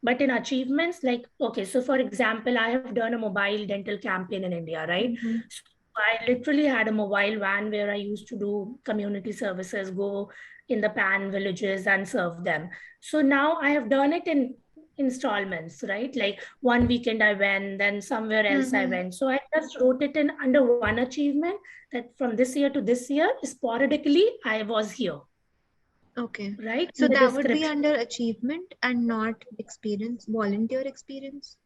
But in achievements, like, okay, so for example, I have done a mobile dental campaign in India, right? So I literally had a mobile van where I used to do community services, go in the pan villages and serve them. So now I have done it in installments, right? Like one weekend I went, then somewhere else I went. So I just wrote it in under one achievement that from this year to this year, sporadically, I was here. Okay. Right. So that would be under achievement and not experience, volunteer experience?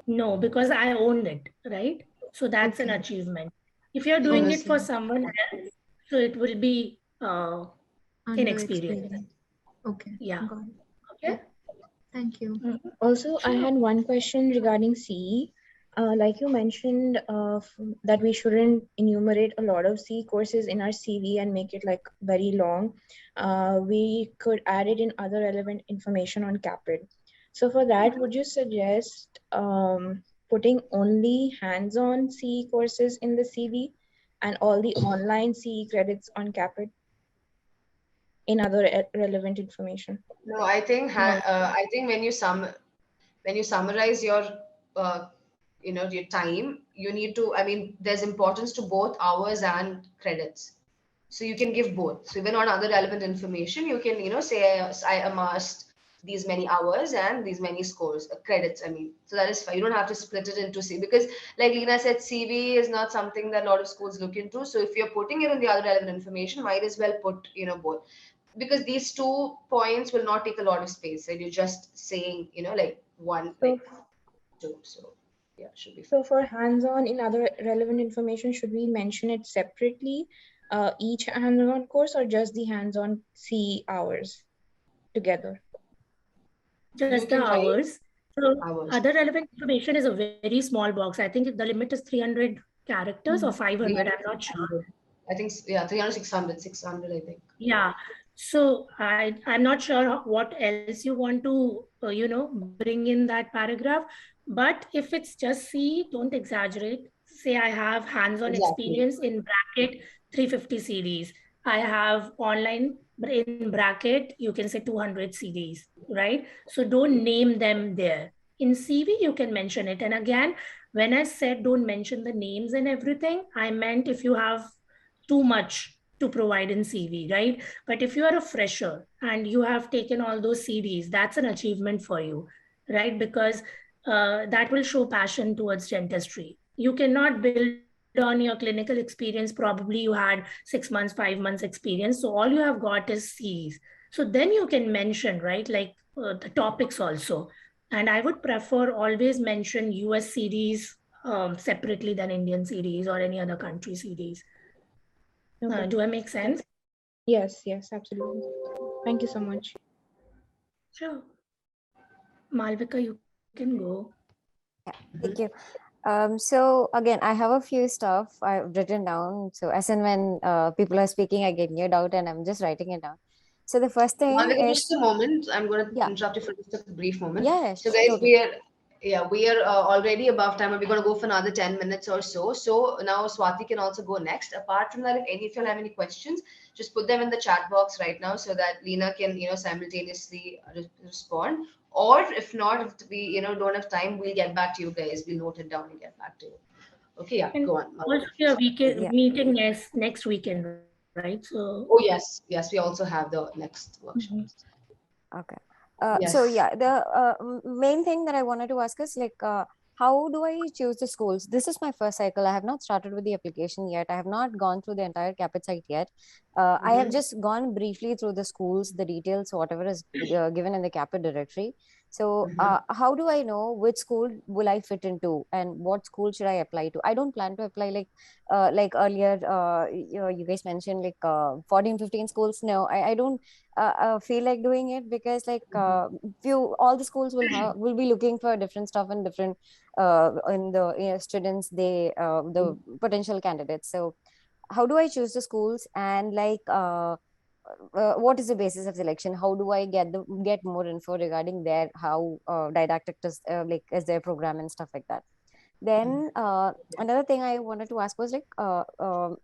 No, because I owned it, right? So that's an achievement. If you're doing it for someone else, so it will be inexperienced. Okay. Yeah. Got it. Okay. Thank you. Also, I had one question regarding CE. Like you mentioned that we shouldn't enumerate a lot of CE courses in our CV and make it like very long. We could add it in other relevant information on CAAPID. So for that, would you suggest putting only hands-on CE courses in the CV and all the online CE credits on CAAPID in other relevant information? No, I think when you summarize your your time, you need to, there's importance to both hours and credits. So you can give both. So even on other relevant information, you can, say I amassed these many hours and these many scores, credits. So that is fine. You don't have to split it into C, because like Lena said, CV is not something that a lot of schools look into. So if you're putting it in the other relevant information, might as well put, both, because these 2 points will not take a lot of space, and you're just saying, like one, like 2. So yeah, should be fine. So for hands-on in other relevant information, should we mention it separately, each hands-on course, or just the hands-on CE hours together? Just the hours. So other relevant information is a very small box. I think the limit is 300 characters or 500. I'm not sure. I think, yeah, 300, 600, I think. Yeah. So I'm not sure what else you want to, bring in that paragraph. But if it's just C, don't exaggerate. Say I have hands-on experience in bracket 350 CDs. I have online in bracket, you can say 200 CDs, right? So don't name them there. In CV, you can mention it. And again, when I said don't mention the names and everything, I meant if you have too much to provide in CV, right? But if you are a fresher and you have taken all those CDs, that's an achievement for you, right? Because that will show passion towards dentistry. You cannot build on your clinical experience. Probably you had 6 months, 5 months experience. So all you have got is Cs. So then you can mention, right? Like the topics also. And I would prefer always mention US CDs separately than Indian CDs or any other country CDs. Okay. Do I make sense? Yes, absolutely. Thank you so much. Sure. Malvika, you can go. Yeah, thank you. So again, I have a few stuff I've written down. So as and when people are speaking, I get neared out and I'm just writing it down. So the first thing is... Just a moment. I'm going to interrupt you for just a brief moment. Yeah, so guys, totally. we are already above time. We're going to go for another 10 minutes or so. So now Swati can also go next. Apart from that, if any of you have any questions, just put them in the chat box right now so that Lena can, simultaneously respond. Or if not, if we, don't have time, we'll get back to you guys. We'll note it down and get back to you. Okay, yeah, go on. Also, your weekend meeting next weekend, right? So. Oh yes, we also have the next workshop. Okay. So yeah, the main thing that I wanted to ask is like, how do I choose the schools? This is my first cycle. I have not started with the application yet. I have not gone through the entire CAAPID site yet. I have just gone briefly through the schools, the details, whatever is given in the CAAPID directory. So how do I know which school will I fit into and what school should I apply to? I don't plan to apply like earlier, you guys mentioned like 14, 15 schools. No, I don't feel like doing it because like all the schools will be looking for different stuff and different in the students, the potential candidates. So how do I choose the schools and like what is the basis of selection? How do I get more info regarding their how didactic is their program and stuff like that? Then another thing I wanted to ask was like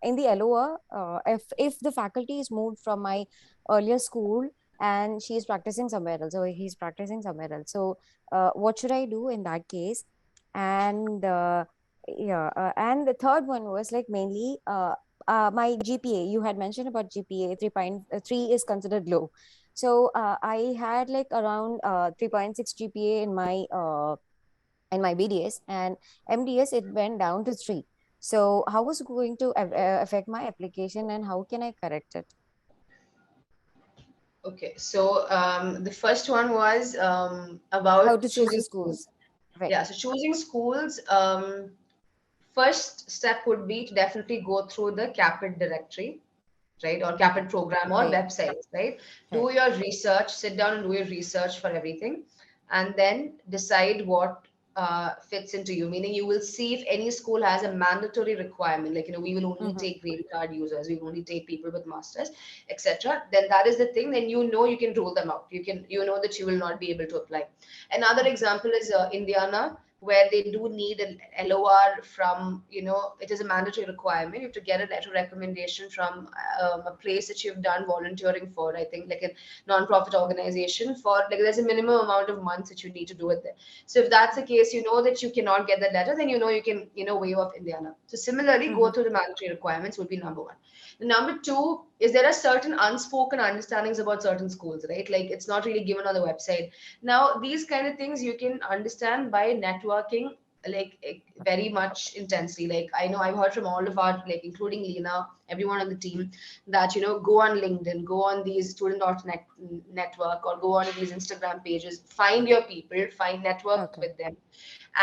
in the LOA, if the faculty is moved from my earlier school and she is practicing somewhere else, or he's practicing somewhere else, so what should I do in that case? And and the third one was like mainly my GPA. You had mentioned about GPA 3.3 is considered low. So I had like around 3.6 GPA in my BDS, and MDS it went down to 3. So how was it going to affect my application and how can I correct it? Okay, so the first one was about how to choose the schools. Right. Yeah, so choosing schools, first step would be to definitely go through the CAAPID directory, right, or CAAPID program or websites, right? Do your research, sit down and do your research for everything, and then decide what fits into you. Meaning, you will see if any school has a mandatory requirement, like we will only take green card users, we will only take people with masters, etc. Then that is the thing. Then you can rule them out. You know that you will not be able to apply. Another example is Indiana, where they do need an LOR from, it is a mandatory requirement. You have to get a letter recommendation from a place that you've done volunteering for, I think, like a non-profit organization for, like, there's a minimum amount of months that you need to do it there. So if that's the case, you know that you cannot get that letter, then you can, waive off Indiana. So similarly, go through the mandatory requirements would be number one. Number two is there are certain unspoken understandings about certain schools, right? Like it's not really given on the website. Now, these kind of things you can understand by networking, like very much intensely. Like I know I've heard from all of our, like including Lena, everyone on the team, that go on LinkedIn, go on these student.net network, or go on these Instagram pages, find your people, find network with them,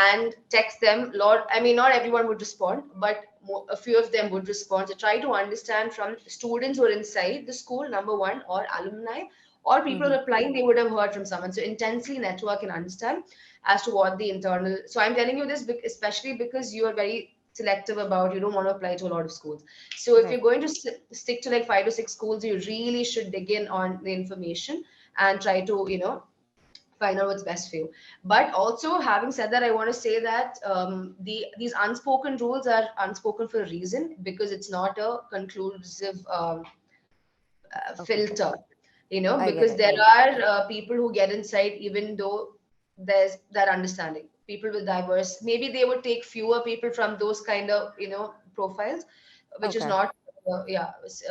and text them. Not everyone would respond, but a few of them would respond. So try to understand from students who are inside the school, number one, or alumni, or people applying, they would have heard from someone. So intensely network and understand as to what the internal. So I'm telling you this especially because you are very selective about, you don't want to apply to a lot of schools. So if you're going to stick to like 5 to 6 schools, you really should dig in on the information and try to, find out what's best for you. But also, having said that, I want to say that these unspoken rules are unspoken for a reason, because it's not a conclusive filter, because there are people who get inside even though there's that understanding. People with diverse, maybe they would take fewer people from those kind of, profiles, which is not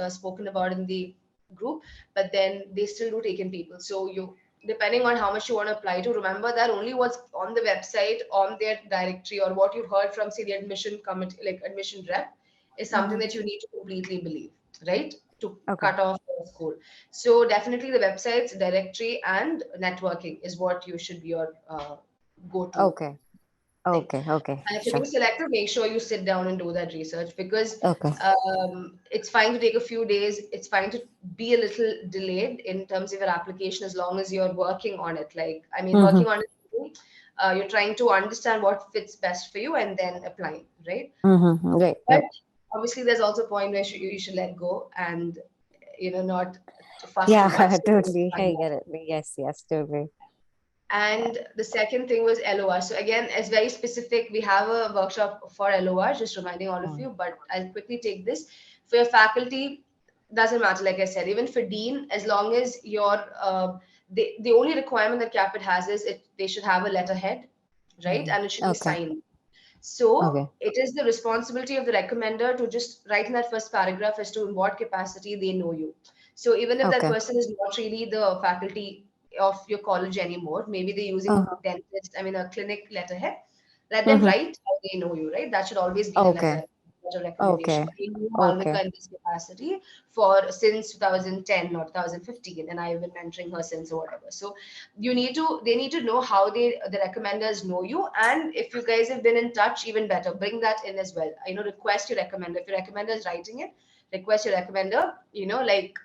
spoken about in the group, but then they still do take in people. So depending on how much you want to apply to, remember that only what's on the website, on their directory, or what you've heard from, say, the admission committee, like admission rep, is something that you need to completely believe, right? To cut off the school. So definitely the websites, directory, and networking is what you should be your go-to. Okay. And if you're selective, make sure you sit down and do that research, because it's fine to take a few days. It's fine to be a little delayed in terms of your application, as long as you're working on it. Like, working on it, you're trying to understand what fits best for you and then applying, right? But obviously, there's also a point where you should let go and, not fuss too much. Totally. I get it. Yes, totally. And the second thing was LOR. So again, it's very specific. We have a workshop for LOR, just reminding all of you, but I'll quickly take this. For your faculty, doesn't matter, like I said, even for Dean, as long as your, the only requirement that CAAPID has is they should have a letterhead, right? And it should be signed. So it is the responsibility of the recommender to just write in that first paragraph as to in what capacity they know you. So even if that person is not really the faculty of your college anymore, maybe they're using a clinic letterhead, let them write how they know you, right? That should always be the letter letter of recommendation. Okay. I knew Okay. Malvika in this capacity for since 2010 or 2015, and I've been mentoring her since or whatever. So they need to know how the recommenders know you, and if you guys have been in touch, even better, bring that in as well. Request your recommender. If your recommender is writing it, request your recommender, like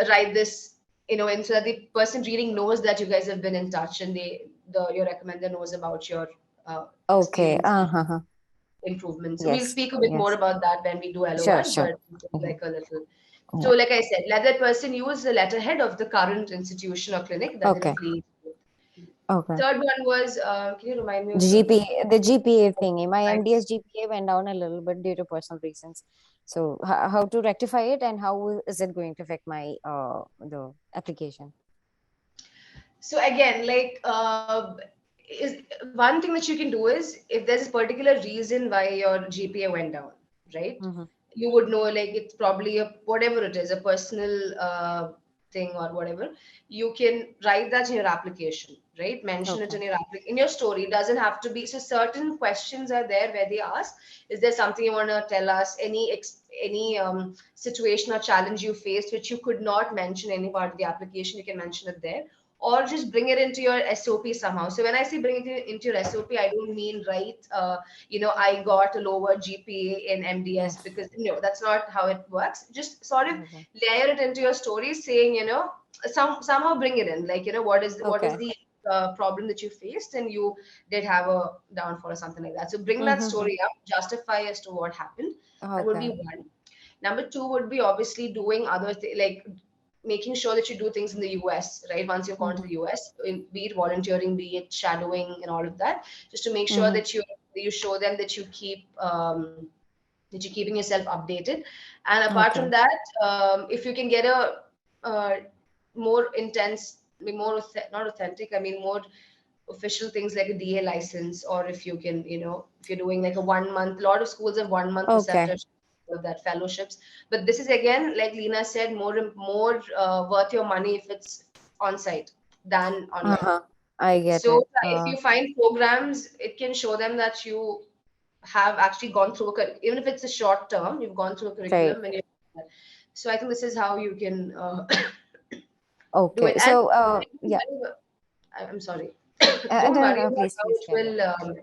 write this, and so that the person reading knows that you guys have been in touch, and your recommender knows about your Okay. experience improvement. So we'll Yes. speak a bit more Yes. about that when we do Sure. LORs, Sure. but like a little. Yeah. So like I said, let that person use the letterhead of the current institution or clinic that they're Okay. affiliated with. Okay. Third one was, can you remind me of The GPA thingy. My Right. MDS GPA went down a little bit due to personal reasons. So how to rectify it, and how is it going to affect my the application? So again, like is one thing that you can do is, if there's a particular reason why your GPA went down, right? Mm-hmm. You would know, like it's probably whatever it is, a personal thing or whatever. You can write that in your application, right? Mention it Okay. in your story. It doesn't have to be. So certain questions are there where they ask, is there something you want to tell us? Any situation or challenge you faced which you could not mention any part of the application, you can mention it there, or just bring it into your SOP somehow. So when I say bring it into your SOP, I don't mean write, I got a lower GPA in MDS, Yes. because that's not how it works. Just sort of Okay. layer it into your story, saying, somehow bring it in, like, what is Okay. the problem that you faced, and you did have a downfall or something like that. So bring that Mm-hmm. story up, justify as to what happened. That would be Okay. one. Number two would be obviously doing other things, like making sure that you do things in the US, right? Once you've gone to the US, be it volunteering, be it shadowing, and all of that, just to make sure that you show them that you that you're keeping yourself updated. And apart Okay. from that, if you can get a more intense, not authentic, I mean more official things like a DA license, or if you can, if you're doing like a 1 month, a lot of schools have 1 month Okay. preceptorship, of that fellowships. But this is again, like Lena said, more worth your money if it's on site than online. I get So it. if you find programs, it can show them that you have actually gone through even if it's a short term, you've gone through a curriculum. Right. So I think this is how you can do Okay. it. And So yeah. I'm sorry. No, Don't no, worry no, about please, how please it carry will. on.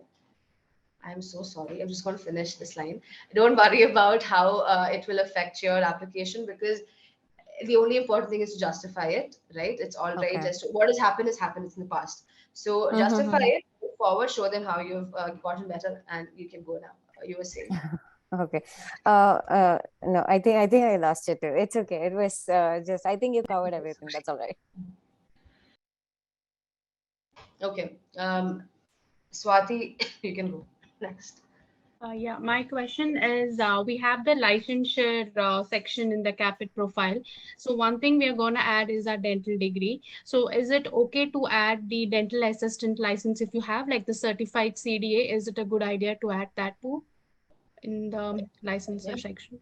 I'm so sorry. I'm just going to finish this line. Don't worry about how it will affect your application, because the only important thing is to justify it, right? It's all right. Okay. Just what has happened in the past. So justify it, move forward, show them how you've gotten better, and you can go now. You were saying. Okay. No, I think I lost it too. It's okay. It was just, I think you covered everything. That's all right. Okay. Swati, you can go next. Yeah, my question is, we have the licensure section in the CAAPID profile. So one thing we are going to add is our dental degree. So is it okay to add the dental assistant license if you have like the certified CDA? Is it a good idea to add that too in the licensure section?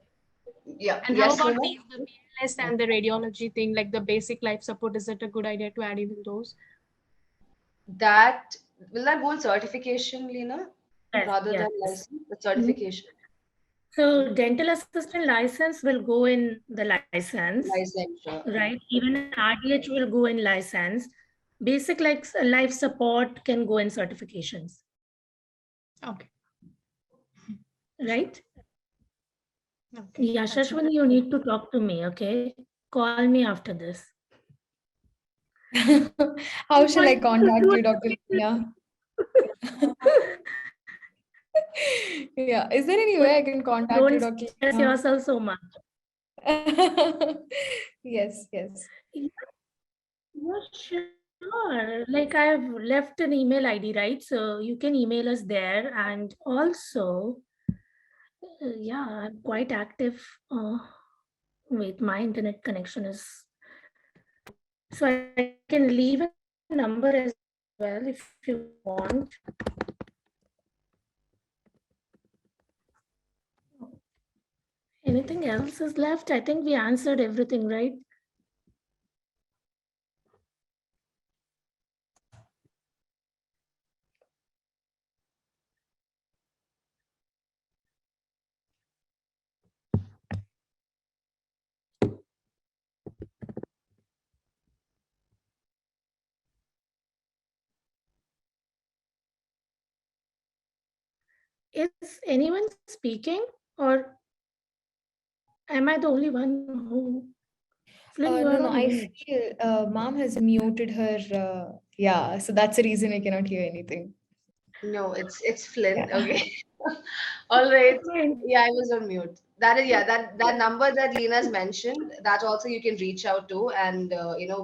Yeah. And Yes, how about Lina? the BLS and the radiology thing, like the basic life support? Is it a good idea to add even those? Will that go in certification, Lena, Yes, rather yes. than license? The certification. So dental assistant license will go in the license, Licensure. right? Even RDH will go in license. Basic like life support can go in certifications. Okay. Right? Okay. Yeah, Shashwani, you need to talk to me, okay? Call me after this. How shall I contact you, Dr. Lina? Yeah, is there any way I can contact you, Dr. Don't stress Lina? yourself so much. Yes, yes. Yeah, sure. Like I've left an email ID, right? So you can email us there. And also, yeah, I'm quite active. Wait, my internet connection is. So I can leave a number as well if you want. Anything else is left? I think we answered everything, right? Is anyone speaking, or am I the only one who? Flynn, you are No, on I mute. feel mom has muted her. Yeah, so that's the reason I cannot hear anything. No, it's Flynn. Yeah. Okay. All right. Fine. Yeah, I was on mute. That is, yeah, that number that Lena's mentioned, that also you can reach out to, and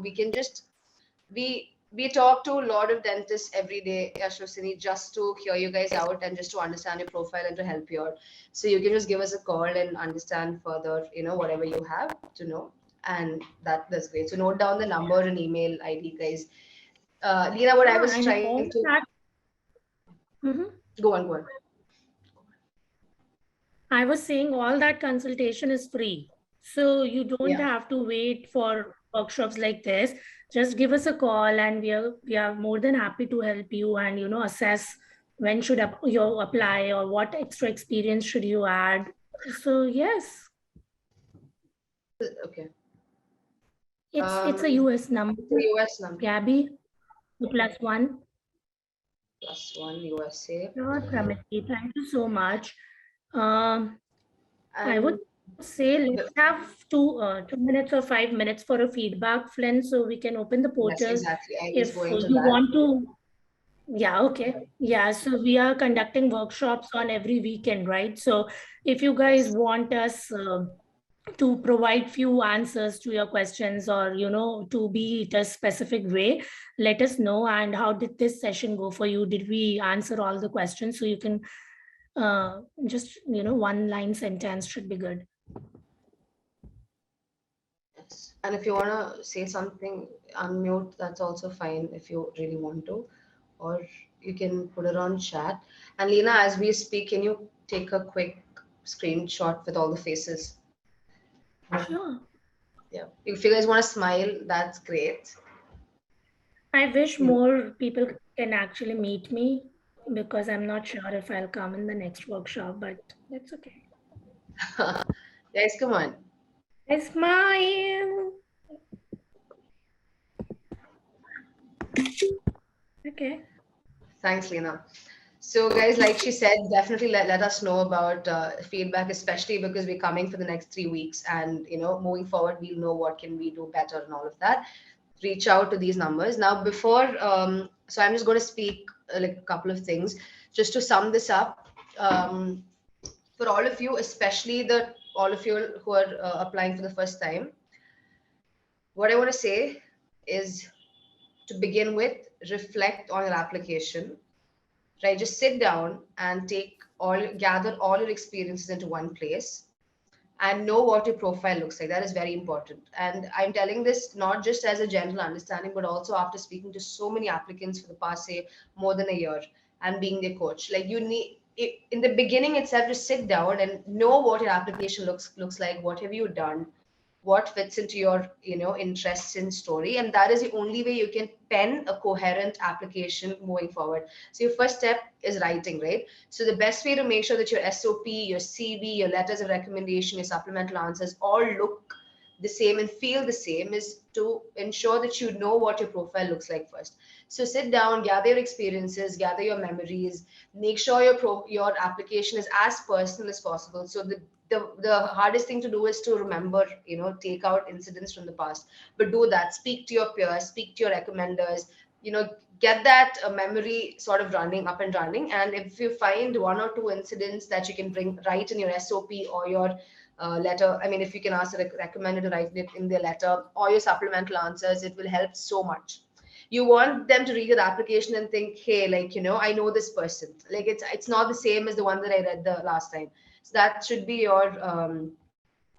we can just we talk to a lot of dentists every day, Yashasini, just to hear you guys out and just to understand your profile and to help you out. So you can just give us a call and understand further, whatever you have to know, and that's great. So note down the number and email ID, guys. Lena, what I Yeah, was and all trying to that. Mhm. go on. I was saying all that consultation is free. So you don't Yeah. have to wait for workshops like this. Just give us a call and we are more than happy to help you and assess when should you apply or what extra experience should you add. So yes, Okay. it's a US number. The US number Gabby, +1. +1 USA. Sure, Pramiti, thank you so much. I would And say let's have 2 minutes or 5 minutes for a feedback, Flynn, so we can open the yes, portal. exactly. I was If going to you that. want to, yeah, okay. Yeah, so we are conducting workshops on every weekend, right? So if you guys Yes. want us to provide few answers to your questions or, to be it a specific way, let us know. And how did this session go for you? Did we answer all the questions? So you can just, one line sentence should be good. Yes. And if you want to say something, unmute, that's also fine if you really want to, or you can put it on chat. And Lena, as we speak, can you take a quick screenshot with all the faces? Sure. Yeah. If you guys want to smile, that's great. I wish more people can actually meet me because I'm not sure if I'll come in the next workshop, but that's okay. Guys, come on. I smile. Okay. Thanks, Lena. So, guys, like she said, definitely let us know about feedback, especially because we're coming for the next 3 weeks, and moving forward, we'll know what can we do better and all of that. Reach out to these numbers now. Before, so I'm just going to speak like a couple of things just to sum this up for all of you, especially all of you who are applying for the first time. What I want to say is, to begin with, reflect on your application, right? Just sit down and gather all your experiences into one place and know what your profile looks like. That is very important. And I'm telling this not just as a general understanding, but also after speaking to so many applicants for the past, say, more than a year and being their coach. Like, you need, in the beginning itself, to sit down and know what your application looks like. What have you done? What fits into your interests and story, and that is the only way you can pen a coherent application moving forward. So your first step is writing, right? So the best way to make sure that your SOP, your CV, your letters of recommendation, your supplemental answers all look the same and feel the same is to ensure that you know what your profile looks like first. So sit down, gather your experiences, gather your memories, make sure your application is as personal as possible. So the hardest thing to do is to remember, take out incidents from the past, but do that. Speak to your peers, speak to your recommenders, get that memory sort of running up and running. And if you find one or two incidents that you can bring right in your SOP or your letter, I mean, if you can ask a recommender to write it in their letter or your supplemental answers, it will help so much. You want them to read your application and think, hey, like, I know this person. Like, it's not the same as the one that I read the last time. So that should be your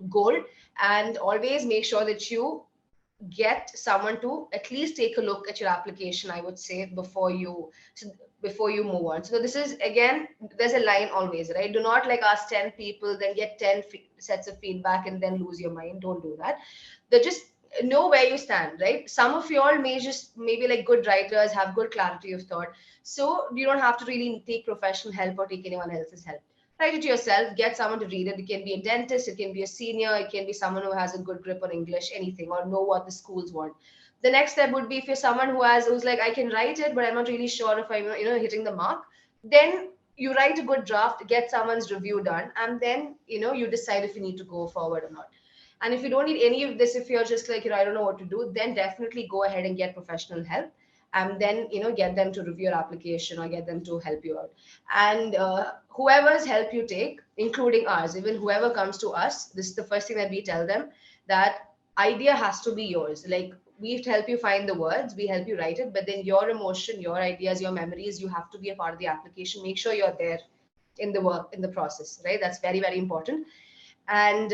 goal. And always make sure that you get someone to at least take a look at your application, I would say, before you move on. So this is, again, there's a line always, right? Do not like ask 10 people, then get 10 sets of feedback and then lose your mind. Don't do that. They just know where you stand, right? Some of you all may just maybe like good writers, have good clarity of thought, so you don't have to really take professional help or take anyone else's help. Write it yourself, get someone to read it. It can be a dentist, it can be a senior, it can be someone who has a good grip on English, anything, or know what the schools want. The next step would be, if you're someone who's like, I can write it, but I'm not really sure if I'm hitting the mark, then you write a good draft, get someone's review done, and then, you decide if you need to go forward or not. And if you don't need any of this, if you're just like, I don't know what to do, then definitely go ahead and get professional help. And then, get them to review your application or get them to help you out. And whoever's help you take, including ours, even whoever comes to us, this is the first thing that we tell them, that idea has to be yours. Like, we help you find the words, we help you write it, but then your emotion, your ideas, your memories, you have to be a part of the application. Make sure you're there in the work, in the process, right? That's very, very important. And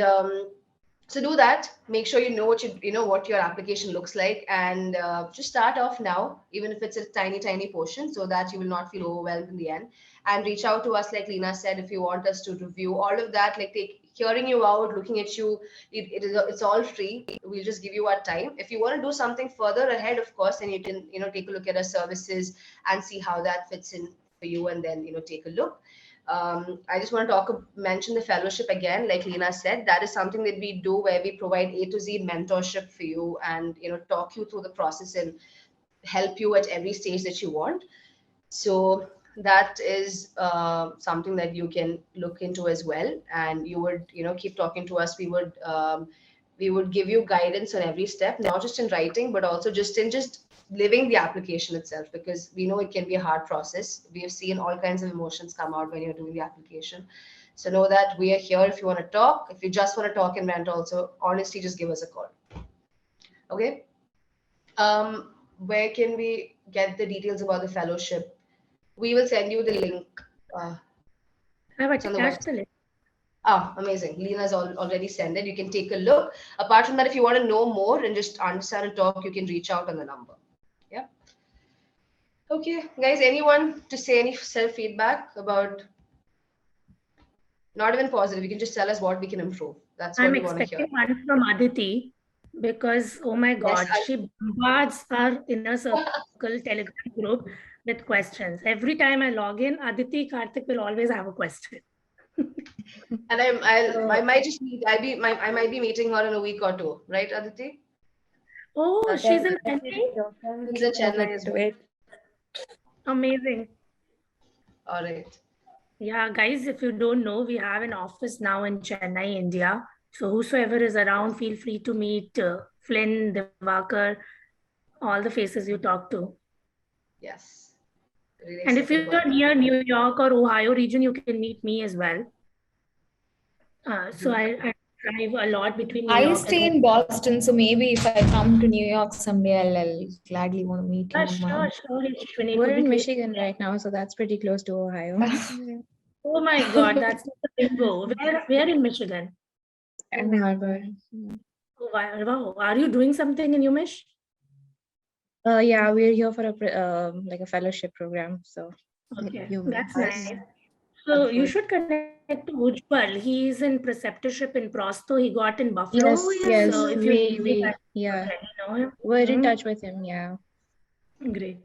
so do that. Make sure you know what your application looks like, and just start off now, even if it's a tiny portion, so that you will not feel overwhelmed in the end. And reach out to us, like Lena said, if you want us to review all of that, like hearing you out, looking at you, it's all free. We'll just give you our time. If you want to do something further ahead, of course, then you can take a look at our services and see how that fits in for you, and then take a look. I just want to mention the fellowship again. Like Lena said, that is something that we do, where we provide A to Z mentorship for you, and talk you through the process and help you at every stage that you want. So that is something that you can look into as well. And you would keep talking to us. We would give you guidance on every step, not just in writing, but also just in living the application itself, because we know it can be a hard process. We have seen all kinds of emotions come out when you're doing the application. So know that we are here if you want to talk. If you just want to talk and vent also, honestly, just give us a call. Okay. Where can we get the details about the fellowship? We will send you the link. I've attached the link. Oh, amazing. Lena's already sent it. You can take a look. Apart from that, if you want to know more and just understand and talk, you can reach out on the number. Yeah. Okay, guys, anyone to say any self-feedback about, not even positive, you can just tell us what we can improve. That's what we want to hear. I'm expecting one from Aditi, because, oh my God, yes, she bombards our inner circle Telegram group with questions. Every time I log in, Aditi Karthik will always have a question. And I might just I might be meeting her in a week or two, right, Aditi? Oh, she's in Chennai. She's in Chennai as well. Amazing. All right. Yeah, guys, if you don't know, we have an office now in Chennai, India. So whosoever is around, feel free to meet Flynn, Devakar, all the faces you talk to. Yes. Really. And if you're near New York or Ohio region, you can meet me as well. So I drive a lot between New York. I stay in Boston, so maybe if I come to New York someday, I'll gladly want to meet you. Sure. We're in Michigan right now, so that's pretty close to Ohio. Oh my God, that's the bingo. Where in Michigan? Ann Arbor. Oh, wow. Are you doing something in UMich? Yeah, we're here for a fellowship program. So okay, that's nice. So you should connect to Ujjwal. He's in Preceptorship in Prosto. He got in Buffalo. Yes. So if we're in touch with him. Yeah. Great.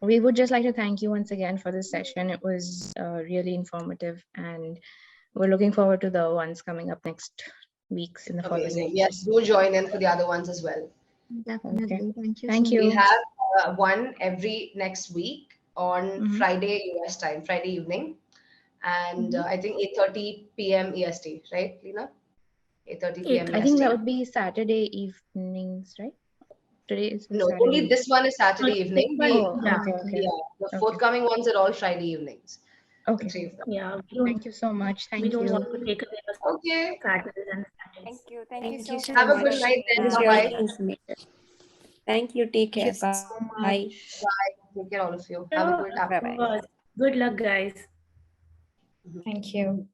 We would just like to thank you once again for this session. It was really informative, and we're looking forward to the ones coming up next weeks in the following weeks. Yes, do join in for the other ones as well. Definitely. Okay. Thank you. We have one every next week on Friday US time, Friday evening. And I think 8:30 p.m. EST, right, Lena? 8:30 p.m. EST. I think that would be Saturday evenings, right? Today is Saturday. Only this one is Saturday evening. Okay. The forthcoming ones are all Friday evenings. Okay. Yeah. Thank you so much. Thank you. We don't want to take a okay. Thank you. Thank you so much. Have a good night then. Bye-bye. Thank you. Take care. Bye. Bye. Take care, all of you. Have a good afternoon. Good luck, guys. Thank you.